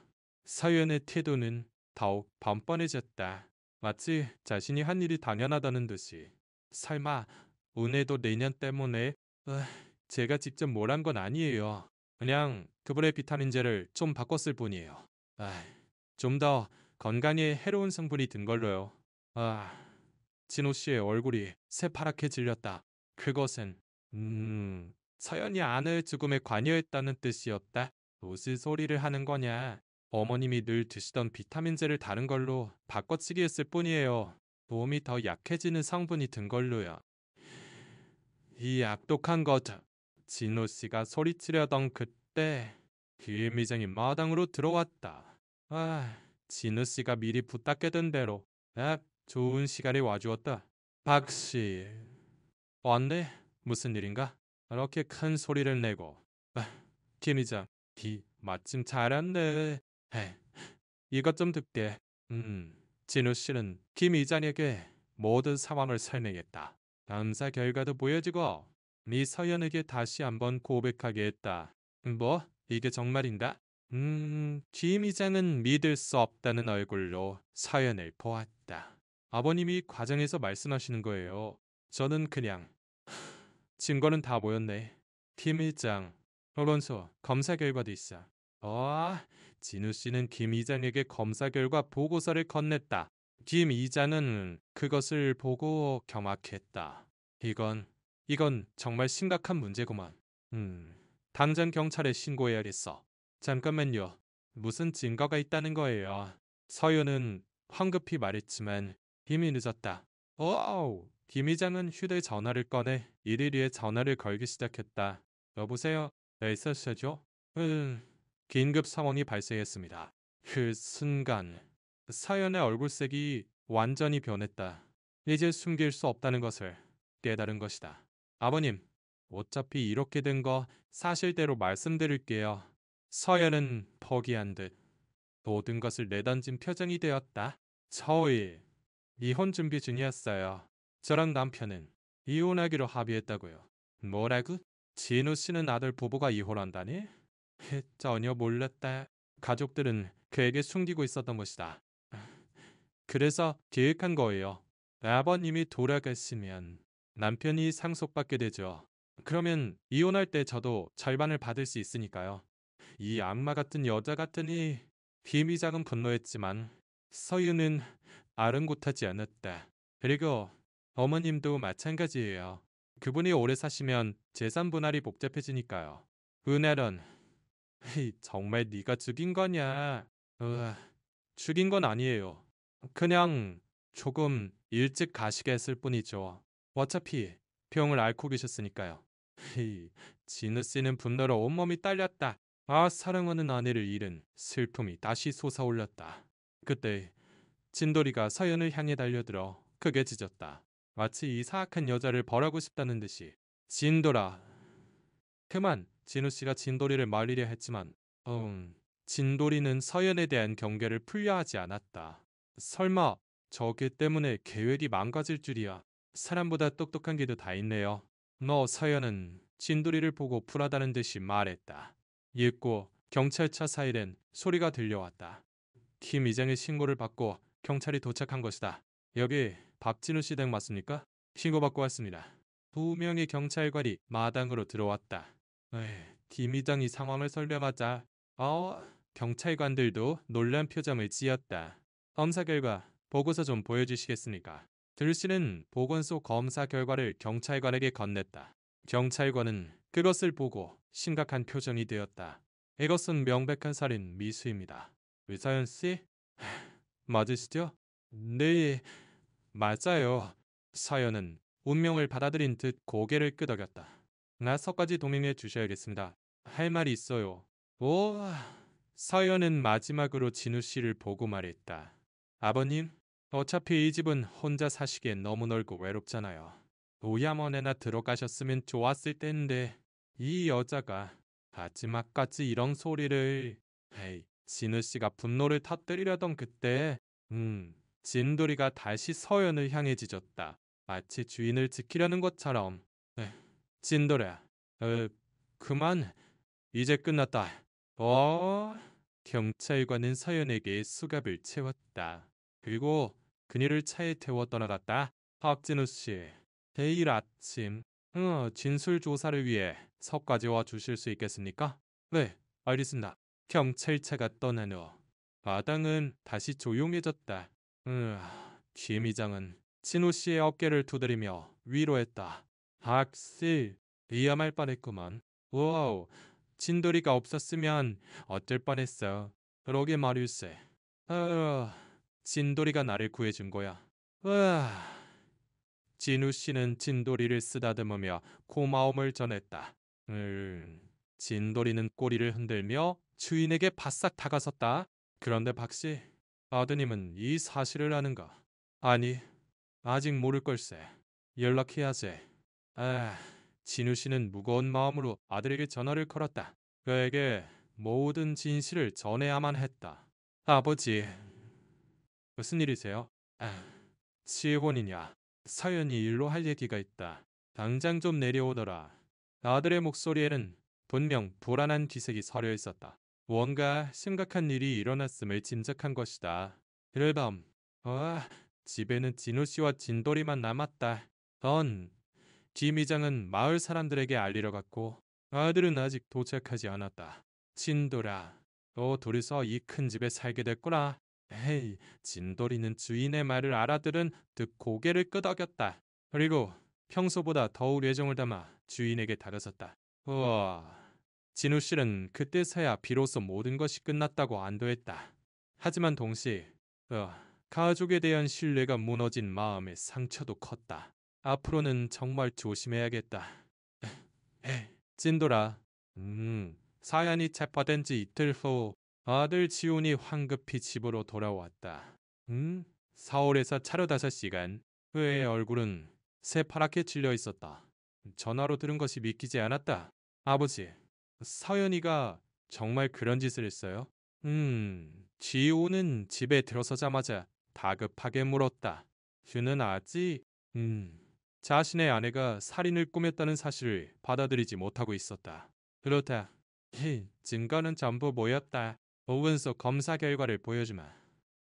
서연의 태도는 더욱 번번해졌다. 마치 자신이 한 일이 당연하다는 듯이. 설마 은혜도 내년 때문에 제가 직접 뭘 한 건 아니에요. 그냥 그분의 비타민제를 좀 바꿨을 뿐이에요. 좀 더 건강에 해로운 성분이 든 걸로요. 진호 씨의 얼굴이 새파랗게 질렸다. 그것은 서연이 아내의 죽음에 관여했다는 뜻이었다. 무슨 소리를 하는 거냐. 어머님이 늘 드시던 비타민제를 다른 걸로 바꿔치기 했을 뿐이에요. 몸이 더 약해지는 성분이 든 걸로요. 이 악독한 것. 진호 씨가 소리치려던 그때 김미정이 마당으로 들어왔다. 진호 씨가 미리 부탁했던 대로 좋은 시간에 와주었다. 박 씨. 왔네? 무슨 일인가? 그렇게 큰 소리를 내고. 김이장, 마침 잘 왔네. 이것 좀 듣게. 진우 씨는 김 이장에게 모든 상황을 설명했다. 감사 결과도 보여주고 미서연에게 다시 한번 고백하게 했다. 뭐? 이게 정말인가? 김 이장은 믿을 수 없다는 얼굴로 서연을 보았다. 아버님이 과정에서 말씀하시는 거예요. 저는 그냥 증거는 다 모였네. 김 이장, 언론서 검사 결과도 있어. 진우 씨는 김 이장에게 검사 결과 보고서를 건넸다. 김 이장은 그것을 보고 경악했다. 이건 정말 심각한 문제구만. 당장 경찰에 신고해야겠어. 잠깐만요. 무슨 증거가 있다는 거예요? 서윤은 황급히 말했지만 이미 늦었다. 김 이장은 휴대전화를 꺼내 이리리에 전화를 걸기 시작했다. 여보세요? 있었어죠? 긴급 상황이 발생했습니다. 그 순간 서연의 얼굴색이 완전히 변했다. 이제 숨길 수 없다는 것을 깨달은 것이다. 아버님, 어차피 이렇게 된 거 사실대로 말씀드릴게요. 서연은 포기한 듯 모든 것을 내던진 표정이 되었다. 저희 이혼 준비 중이었어요. 저랑 남편은 이혼하기로 합의했다고요. 뭐라고? 진우 씨는 아들 부부가 이혼한다니? 전혀 몰랐다. 가족들은 그에게 숨기고 있었던 것이다. 그래서 계획한 거예요. 아버님이 돌아가시면 남편이 상속받게 되죠. 그러면 이혼할 때 저도 절반을 받을 수 있으니까요. 이 악마 같은 여자 같으니 비미장은 분노했지만 서유는 아랑곳하지 않았다. 그리고 어머님도 마찬가지예요. 그분이 오래 사시면 재산 분할이 복잡해지니까요. 은혜는 정말 네가 죽인 거냐? 죽인 건 아니에요. 그냥 조금 일찍 가시게 했을 뿐이죠. 어차피 병을 앓고 계셨으니까요. 진우 씨는 분노로 온몸이 딸렸다. 사랑하는 아내를 잃은 슬픔이 다시 솟아올랐다. 그때 진돌이가 서연을 향해 달려들어 크게 짖었다. 마치 이 사악한 여자를 벌하고 싶다는 듯이. 진돌아. 그만. 진우 씨가 진돌이를 말리려 했지만 진돌이는 서연에 대한 경계를 풀려 하지 않았다. 설마 저게 때문에 계획이 망가질 줄이야. 사람보다 똑똑한 게도 다 있네요. 너 서연은 진돌이를 보고 불하다는 듯이 말했다. 읽고 경찰차 사이렌 소리가 들려왔다. 김 이장의 신고를 받고 경찰이 도착한 것이다. 여기 박진우 씨 댁 맞습니까? 신고받고 왔습니다. 두 명의 경찰관이 마당으로 들어왔다. 김 이장이 상황을 설명하자 경찰관들도 놀란 표정을 지었다. 검사 결과 보고서 좀 보여주시겠습니까? 들씨는 보건소 검사 결과를 경찰관에게 건넸다. 경찰관은 그것을 보고 심각한 표정이 되었다. 이것은 명백한 살인 미수입니다. 의사연 씨? 맞으시죠? 네, 맞아요. 서연은 운명을 받아들인 듯 고개를 끄덕였다. 나서까지 동행해 주셔야겠습니다. 할 말이 있어요. 오, 서연은 마지막으로 진우 씨를 보고 말했다. 아버님, 어차피 이 집은 혼자 사시기엔 너무 넓고 외롭잖아요. 오야머네나 들어가셨으면 좋았을 텐데 이 여자가 마지막까지 이런 소리를. 에이, 진우 씨가 분노를 터뜨리려던 그때 진돌이가 다시 서연을 향해 짖었다. 마치 주인을 지키려는 것처럼. 진돌아, 그만. 이제 끝났다. 경찰관은 서연에게 수갑을 채웠다. 그리고 그녀를 차에 태워 떠나갔다. 박진우 씨, 내일 아침 진술 조사를 위해 서까지 와 주실 수 있겠습니까? 네, 알겠습니다. 경찰차가 떠난 후 마당은 다시 조용해졌다. 김 이장은 진우 씨의 어깨를 두드리며 위로했다. 박씨, 위험할 뻔했구만. 와우, 진돌이가 없었으면 어쩔 뻔했어. 그러게 말일세. 진돌이가 나를 구해준 거야. 진우 씨는 진돌이를 쓰다듬으며 고마움을 전했다. 진돌이는 꼬리를 흔들며 주인에게 바싹 다가섰다. 그런데 박씨, 아드님은 이 사실을 아는가? 아니, 아직 모를 걸세. 연락해야지. 진우 씨는 무거운 마음으로 아들에게 전화를 걸었다. 그에게 모든 진실을 전해야만 했다. 아버지, 무슨 일이세요? 시혼이냐? 서연이 일로 할 얘기가 있다. 당장 좀 내려오너라. 아들의 목소리에는 분명 불안한 기색이 서려 있었다. 뭔가 심각한 일이 일어났음을 짐작한 것이다. 그날 밤, 집에는 진우 씨와 진돌이만 남았다. 김 이장은 마을 사람들에게 알리러 갔고 아들은 아직 도착하지 않았다. 진돌아, 너 둘이서 이 큰 집에 살게 됐구나. 에이, 진돌이는 주인의 말을 알아들은 듯 고개를 끄덕였다. 그리고 평소보다 더욱 애정을 담아 주인에게 다가섰다. 우와, 진우 씨는 그때서야 비로소 모든 것이 끝났다고 안도했다. 하지만 동시에 가족에 대한 신뢰가 무너진 마음의 상처도 컸다. 앞으로는 정말 조심해야겠다. 진돌아, 사연이 체포된 지 이틀 후 아들 지훈이 황급히 집으로 돌아왔다. 서울에서 차로 5시간. 그의 얼굴은 새파랗게 질려 있었다. 전화로 들은 것이 믿기지 않았다. 아버지, 서연이가 정말 그런 짓을 했어요? 지훈은 집에 들어서자마자 다급하게 물었다. 그는 아직 자신의 아내가 살인을 꾸몄다는 사실을 받아들이지 못하고 있었다. 그렇다. 증거는 전부 모였다. 오은소 검사 결과를 보여주마.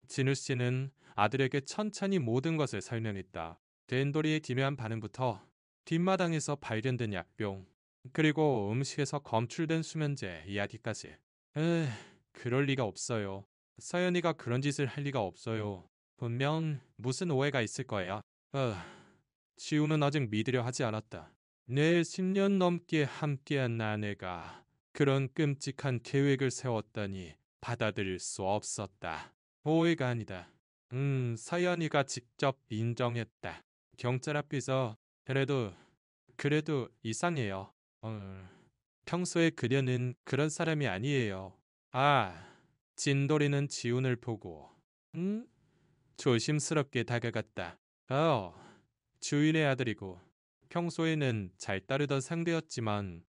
진우 씨는 아들에게 천천히 모든 것을 설명했다. 된돌이의 기묘한 반응부터 뒷마당에서 발견된 약병, 그리고 음식에서 검출된 수면제 이야기까지. 그럴 리가 없어요. 서연이가 그런 짓을 할 리가 없어요. 분명 무슨 오해가 있을 거예요. 지우는 아직 믿으려 하지 않았다. 내 10년 넘게 함께한 아내가 그런 끔찍한 계획을 세웠다니 받아들일 수 없었다. 오해가 아니다. 서연이가 직접 인정했다. 경찰 앞에서 그래도 이상해요. 평소에 그녀는 그런 사람이 아니에요. 진돌이는 지훈을 보고 조심스럽게 다가갔다. 어, 주인의 아들이고 평소에는 잘 따르던 상대였지만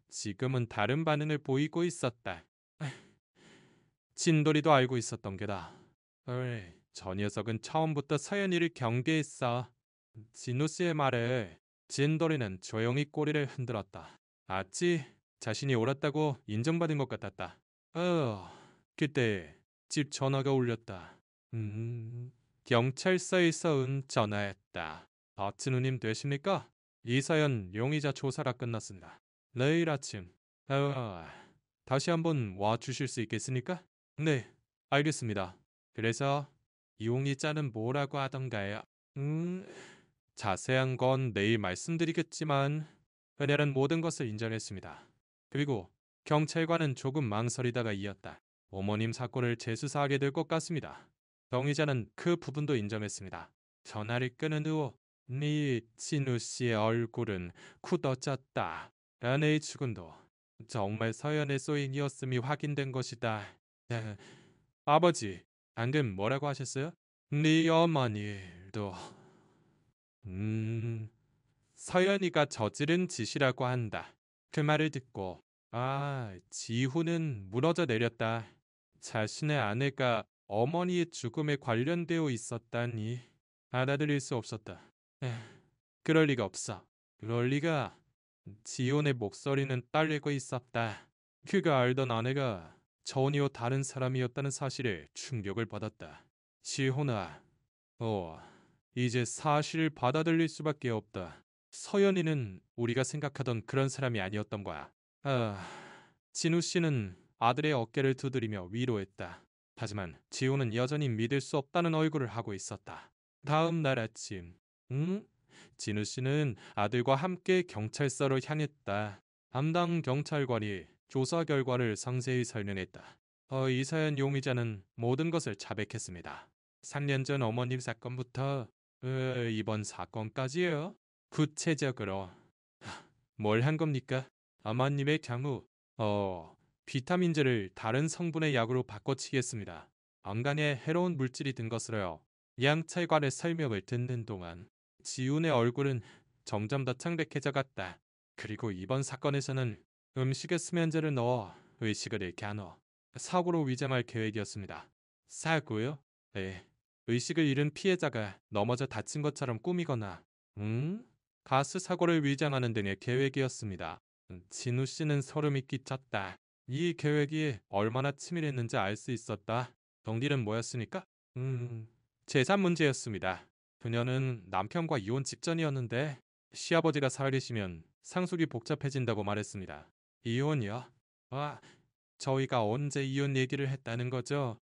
지금은 다른 반응을 보이고 있었다. 진돌이도 알고 있었던 게다. 저 녀석은 처음부터 서연이를 경계했어. 진우 씨의 말에 진돌이는 조용히 꼬리를 흔들었다. 아치, 자신이 옳았다고 인정받은 것 같았다. 그때 집 전화가 울렸다. 음, 경찰서에서 전화했다. 박진우님 되십니까? 이 사연 용의자 조사가 끝났습니다. 내일 아침, 어, 다시 한번 와 주실 수 있겠습니까? 네, 알겠습니다. 그래서 용의자는 뭐라고 하던가요? 음, 자세한 건 내일 말씀드리겠지만 그녀는 모든 것을 인정했습니다. 그리고 경찰관은 조금 망설이다가 이었다. 어머님 사건을 재수사하게 될 것 같습니다. 경위자는 그 부분도 인정했습니다. 전화를 끊은 후 네 진우 씨의 얼굴은 굳어졌다. 아내의 죽음도 정말 서연의 소인이었음이 확인된 것이다. 네, 아버지, 방금 뭐라고 하셨어요? 네 어머니도 음... 서연이가 저지른 짓이라고 한다. 그 말을 듣고 지후는 무너져 내렸다. 자신의 아내가 어머니의 죽음에 관련되어 있었다니 받아들일 수 없었다. 에휴, 그럴 리가 없어. 그럴 리가. 지훈의 목소리는 떨리고 있었다. 그가 알던 아내가 전혀 다른 사람이었다는 사실에 충격을 받았다. 지훈아, 이제 사실을 받아들일 수밖에 없다. 서연이는 우리가 생각하던 그런 사람이 아니었던 거야. 진우 씨는 아들의 어깨를 두드리며 위로했다. 하지만 지우는 여전히 믿을 수 없다는 얼굴을 하고 있었다. 다음 날 아침, 응? 진우 씨는 아들과 함께 경찰서로 향했다. 담당 경찰관이 조사 결과를 상세히 설명했다. 이 사연 용의자는 모든 것을 자백했습니다. 3년 전 어머님 사건부터 이번 사건까지요. 구체적으로 뭘 한 겁니까? 어머님의 경우 비타민제를 다른 성분의 약으로 바꿔치기했습니다. 안간에 해로운 물질이 든 것으로요. 양찰관의 설명을 듣는 동안 지훈의 얼굴은 점점 더 창백해져 갔다. 그리고 이번 사건에서는 음식에 수면제를 넣어 의식을 잃게 한 후 사고로 위장할 계획이었습니다. 사고요? 네. 의식을 잃은 피해자가 넘어져 다친 것처럼 꾸미거나 가스 사고를 위장하는 등의 계획이었습니다. 진우 씨는 소름이 끼쳤다. 이 계획이 얼마나 치밀했는지 알 수 있었다. 동기는 뭐였습니까? 재산 문제였습니다. 그녀는 남편과 이혼 직전이었는데 시아버지가 살아계시면 상속이 복잡해진다고 말했습니다. 이혼이요? 저희가 언제 이혼 얘기를 했다는 거죠?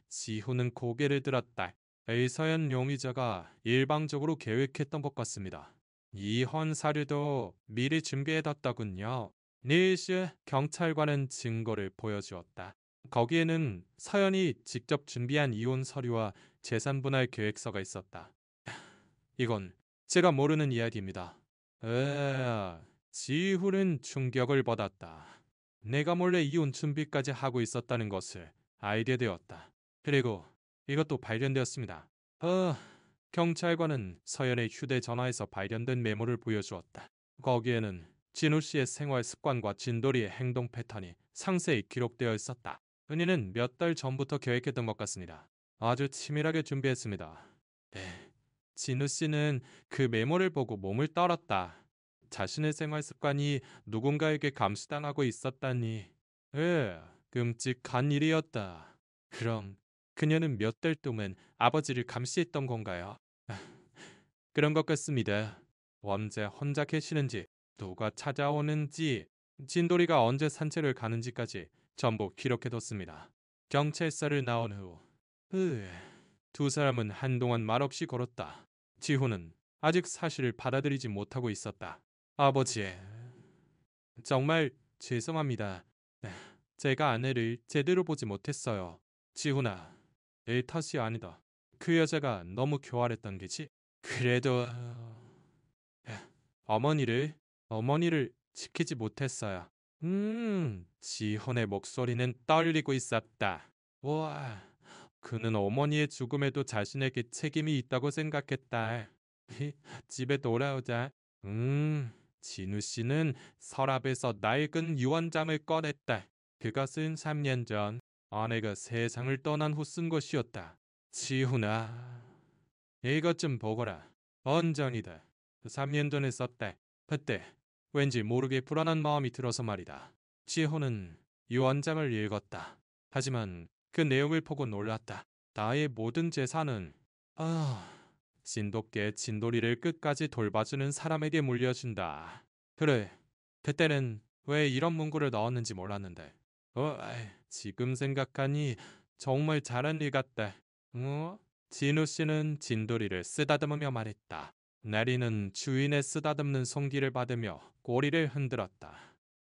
지호는 고개를 들었다. A서연 용의자가 일방적으로 계획했던 것 같습니다. 이혼 사료도 미리 준비해뒀더군요. 닐시 경찰관은 증거를 보여주었다. 거기에는 서연이 직접 준비한 이혼 서류와 재산 분할 계획서가 있었다. 이건 제가 모르는 이야기입니다. 지훈은 충격을 받았다. 내가 몰래 이혼 준비까지 하고 있었다는 것을 알게 되었다. 그리고 이것도 발견되었습니다. 경찰관은 서연의 휴대전화에서 발견된 메모를 보여주었다. 거기에는 진우 씨의 생활 습관과 진돌이의 행동 패턴이 상세히 기록되어 있었다. 은희는 몇 달 전부터 계획했던 것 같습니다. 아주 치밀하게 준비했습니다. 네. 진우 씨는 그 메모를 보고 몸을 떨었다. 자신의 생활 습관이 누군가에게 감시당하고 있었다니. 끔찍한 일이었다. 그럼 그녀는 몇 달 동안 아버지를 감시했던 건가요? 그런 것 같습니다. 언제 혼자 계시는지, 누가 찾아오는지, 진돌이가 언제 산책을 가는지까지 전부 기록해뒀습니다. 경찰서를 나온 후, 두 사람은 한동안 말없이 걸었다. 지호는 아직 사실을 받아들이지 못하고 있었다. 아버지, 정말 죄송합니다. 제가 아내를 제대로 보지 못했어요. 지훈아, 내 탓이 아니다. 그 여자가 너무 교활했던 게지. 그래도 어머니를 어머니를 지키지 못했어요. 지훈의 목소리는 떨리고 있었다. 와, 그는 어머니의 죽음에도 자신에게 책임이 있다고 생각했다. 집에 돌아오자. 진우 씨는 서랍에서 낡은 유언장을 꺼냈다. 그것은 3년 전 아내가 세상을 떠난 후 쓴 것이었다. 지훈아, 이것 좀 보거라. 언장이다. 3년 전에 썼다. 그때 왠지 모르게 불안한 마음이 들어서 말이다. 지훈은 유언장을 읽었다. 하지만 그 내용을 보고 놀랐다. 나의 모든 재산은 진돗개 진돌이를 끝까지 돌봐주는 사람에게 물려준다. 그래, 그때는 왜 이런 문구를 넣었는지 몰랐는데 지금 생각하니 정말 잘한 일 같다. 진우 씨는 진돌이를 쓰다듬으며 말했다. 나리는 주인의 쓰다듬는 손길을 받으며 꼬리를 흔들었다.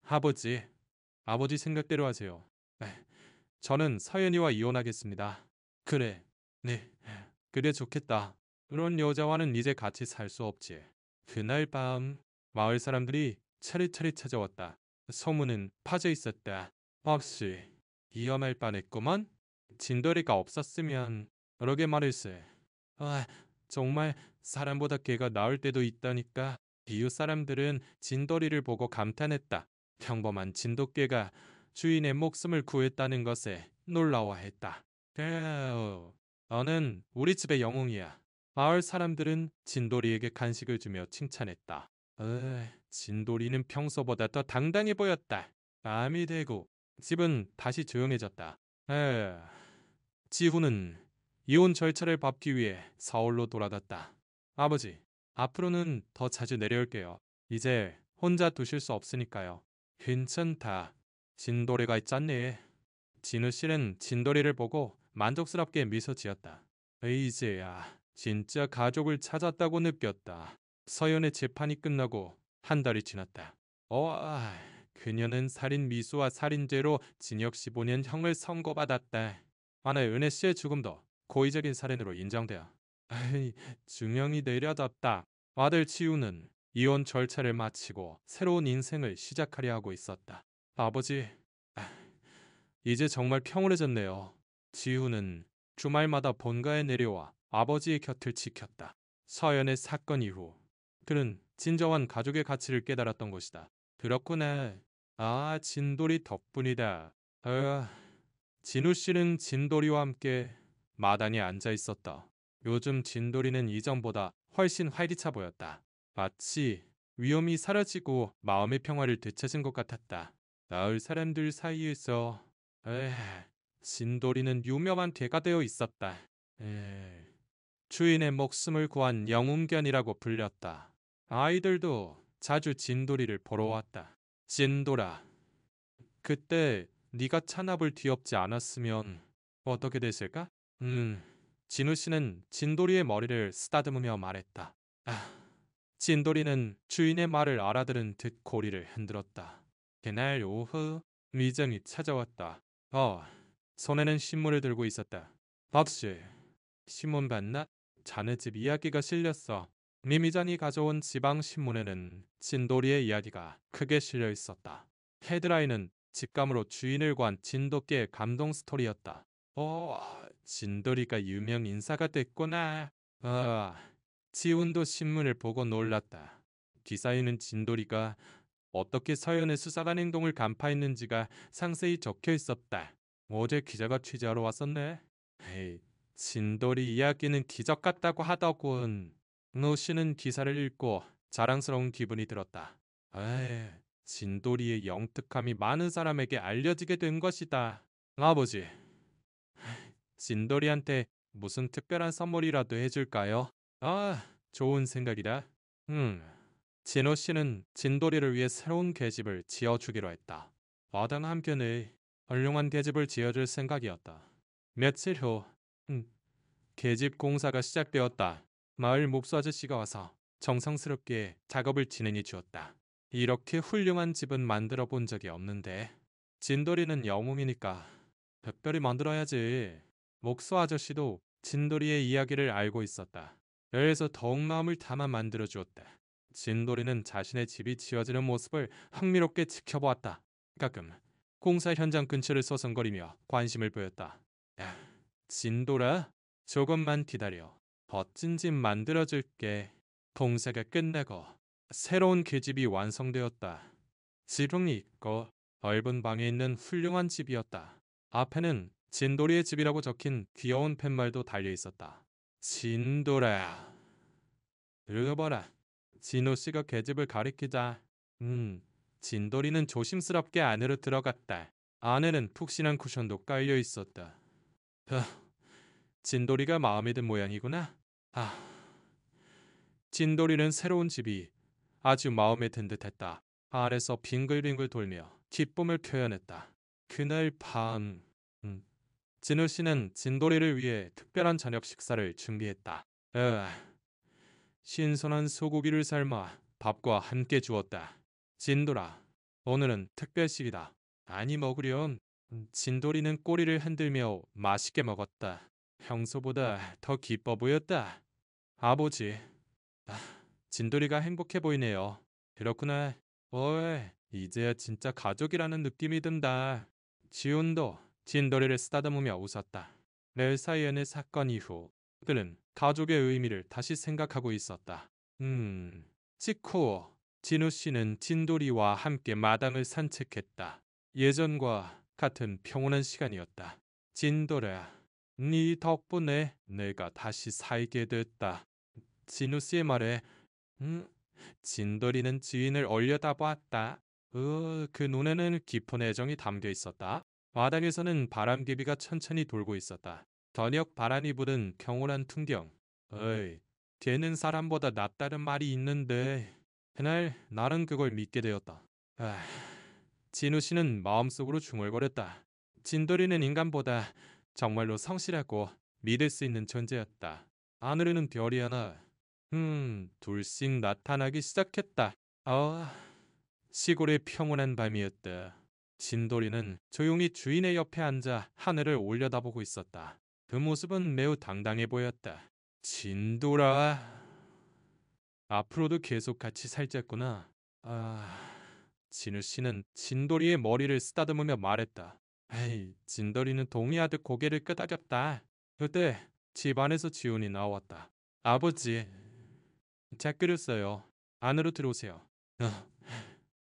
아버지 생각대로 하세요. 저는 서연이와 이혼하겠습니다. 그래, 네, 그래 좋겠다. 그런 여자와는 이제 같이 살 수 없지. 그날 밤 마을 사람들이 차례차례 찾아왔다. 소문은 퍼져 있었다. 혹시 위험할 뻔했구먼? 진돌이가 없었으면 그러게 말일세. 아, 정말 사람보다 개가 나을 때도 있다니까. 이웃 사람들은 진돌이를 보고 감탄했다. 평범한 진돗개가 주인의 목숨을 구했다는 것에 놀라워했다. 너는 우리 집의 영웅이야. 마을 사람들은 진돌이에게 간식을 주며 칭찬했다. 진돌이는 평소보다 더 당당해 보였다. 밤이 되고 집은 다시 조용해졌다. 지훈은 이혼 절차를 밟기 위해 서울로 돌아갔다. 아버지, 앞으로는 더 자주 내려올게요. 이제 혼자 두실 수 없으니까요. 괜찮다. 진돌이가 있잖니. 진우 씨는 진돌이를 보고 만족스럽게 미소 지었다. 이제야 진짜 가족을 찾았다고 느꼈다. 서연의 재판이 끝나고 한 달이 지났다. 그녀는 살인 미수와 살인죄로 징역 15년 형을 선고받았다. 아내 은혜 씨의 죽음도 고의적인 살인으로 인정되어 중형이 내려졌다. 아들 지우는 이혼 절차를 마치고 새로운 인생을 시작하려 하고 있었다. 아버지, 이제 정말 평온해졌네요. 지우는 주말마다 본가에 내려와 아버지의 곁을 지켰다. 서연의 사건 이후 그는 진정한 가족의 가치를 깨달았던 것이다. 그렇구나. 진돌이 덕분이다. 진우 씨는 진돌이와 함께 마당에 앉아 있었다. 요즘 진돌이는 이전보다 훨씬 활기차 보였다. 마치 위험이 사라지고 마음의 평화를 되찾은 것 같았다. 마을 사람들 사이에서 진돌이는 유명한 개가 되어 있었다. 주인의 목숨을 구한 영웅견이라고 불렸다. 아이들도 자주 진돌이를 보러 왔다. 진돌아, 그때 네가 찬압을 뒤엎지 않았으면 어떻게 됐을까? 진우 씨는 진돌이의 머리를 쓰다듬으며 말했다. 진돌이는 주인의 말을 알아들은 듯 고리를 흔들었다. 그날 오후 미정이 찾아왔다. 손에는 신문을 들고 있었다. 박씨, 신문 봤나? 자네 집 이야기가 실렸어. 미미전이 가져온 지방 신문에는 진돌이의 이야기가 크게 실려 있었다. 헤드라인은 직감으로 주인을 구한 진돗개의 감동 스토리였다. 진돌이가 유명 인사가 됐구나. 지훈도 신문을 보고 놀랐다. 기사에는 진돌이가 어떻게 서연의 수사관 행동을 간파했는지가 상세히 적혀 있었다. 어제 기자가 취재하러 왔었네. 진돌이 이야기는 기적 같다고 하더군. 노 씨는 기사를 읽고 자랑스러운 기분이 들었다. 진돌이의 영특함이 많은 사람에게 알려지게 된 것이다. 아버지, 진돌이한테 무슨 특별한 선물이라도 해줄까요? 좋은 생각이다. 진호 씨는 진돌이를 위해 새로운 계집을 지어주기로 했다. 마당 한켠에 훌륭한 계집을 지어줄 생각이었다. 며칠 후 계집 공사가 시작되었다. 마을 목수 아저씨가 와서 정성스럽게 작업을 진행해 주었다. 이렇게 훌륭한 집은 만들어 본 적이 없는데 진돌이는 영웅이니까 특별히 만들어야지. 목수 아저씨도 진돌이의 이야기를 알고 있었다. 그래서 더욱 마음을 담아 만들어 주었다. 진돌이는 자신의 집이 지어지는 모습을 흥미롭게 지켜보았다. 가끔 공사 현장 근처를 서성거리며 관심을 보였다. 진돌아, 조금만 기다려. 멋진 집 만들어줄게. 봉사가 끝나고 새로운 계집이 완성되었다. 지붕이 있고 넓은 방에 있는 훌륭한 집이었다. 앞에는 진돌이의 집이라고 적힌 귀여운 팻말도 달려 있었다. 진돌아, 읽어봐라. 진호 씨가 계집을 가리키자. 진돌이는 조심스럽게 안으로 들어갔다. 안에는 푹신한 쿠션도 깔려 있었다. 진돌이가 마음에 든 모양이구나. 진돌이는 새로운 집이 아주 마음에 든 듯했다. 아래서 빙글빙글 돌며 기쁨을 표현했다. 그날 밤, 진우 씨는 진돌이를 위해 특별한 저녁 식사를 준비했다. 신선한 소고기를 삶아 밥과 함께 주었다. 진돌아, 오늘은 특별식이다. 많이 먹으렴. 진돌이는 꼬리를 흔들며 맛있게 먹었다. 평소보다 더 기뻐 보였다. 아버지, 진돌이가 행복해 보이네요. 그렇구나. 이제야 진짜 가족이라는 느낌이 든다. 지훈도 진돌이를 쓰다듬으며 웃었다. 멜사이언의 사건 이후 그들은 가족의 의미를 다시 생각하고 있었다. 직후 진우 씨는 진돌이와 함께 마당을 산책했다. 예전과 같은 평온한 시간이었다. 진돌아, 네 덕분에 내가 다시 살게 됐다. 진우 씨의 말에 진돌이는 주인을 올려다보았다. 그 눈에는 깊은 애정이 담겨 있었다. 마당에서는 바람개비가 천천히 돌고 있었다. 저녁 바람이 부는 평온한 풍경. 되는 사람보다 낫다는 말이 있는데 그날 나는 그걸 믿게 되었다. 진우 씨는 마음속으로 중얼거렸다. 진돌이는 인간보다 정말로 성실하고 믿을 수 있는 존재였다. 하늘에는 별이 하나, 둘씩 나타나기 시작했다. 시골의 평온한 밤이었다. 진돌이는 조용히 주인의 옆에 앉아 하늘을 올려다보고 있었다. 그 모습은 매우 당당해 보였다. 진돌아, 앞으로도 계속 같이 살자꾸나. 진우 씨는 진돌이의 머리를 쓰다듬으며 말했다. 진돌이는 동의하듯 고개를 끄덕였다. 그때 집안에서 지훈이 나왔다. 아버지, 잘 끓였어요. 안으로 들어오세요.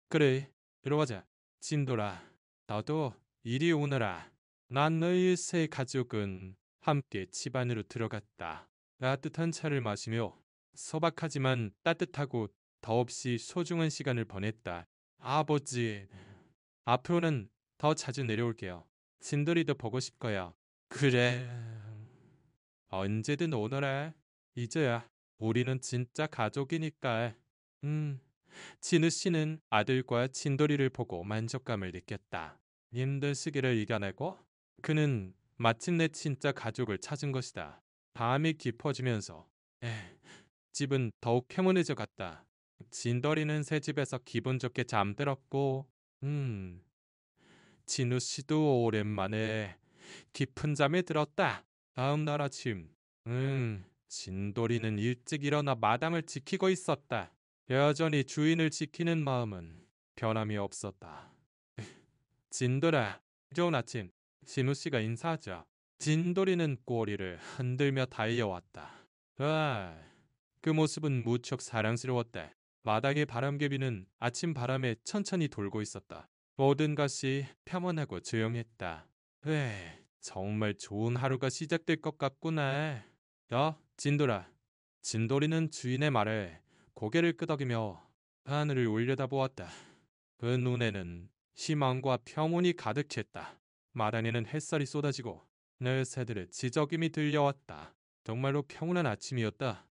그래, 들어가자. 진돌아, 너도 이리 오너라. 난 너희 세 가족은 함께 집 안으로 들어갔다. 따뜻한 차를 마시며 소박하지만 따뜻하고 더없이 소중한 시간을 보냈다. 아버지, 앞으로는 더 자주 내려올게요. 진돌이도 보고 싶고요. 그래, 언제든 오너라. 이제야 우리는 진짜 가족이니까. 진우 씨는 아들과 진돌이를 보고 만족감을 느꼈다. 힘든 시기를 이겨내고 그는 마침내 진짜 가족을 찾은 것이다. 밤이 깊어지면서 집은 더욱 평온해져 갔다. 진돌이는 새 집에서 기분 좋게 잠들었고 진우 씨도 오랜만에 깊은 잠에 들었다. 다음 날 아침 진돌이는 일찍 일어나 마당을 지키고 있었다. 여전히 주인을 지키는 마음은 변함이 없었다. 진돌아, 좋은 아침. 진우 씨가 인사하자 진돌이는 꼬리를 흔들며 달려왔다. 그 모습은 무척 사랑스러웠다. 마당의 바람개비는 아침 바람에 천천히 돌고 있었다. 모든 것이 평온하고 조용했다. 정말 좋은 하루가 시작될 것 같구나. 진돌아. 진돌이는 주인의 말에 고개를 끄덕이며 하늘을 올려다보았다. 그 눈에는 희망과 평온이 가득했다. 마당에는 햇살이 쏟아지고 늘 새들의 지저귀이 들려왔다. 정말로 평온한 아침이었다.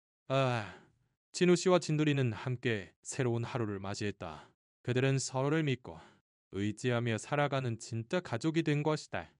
진우 씨와 진돌이는 함께 새로운 하루를 맞이했다. 그들은 서로를 믿고 의지하며 살아가는 진짜 가족이 된 것이다.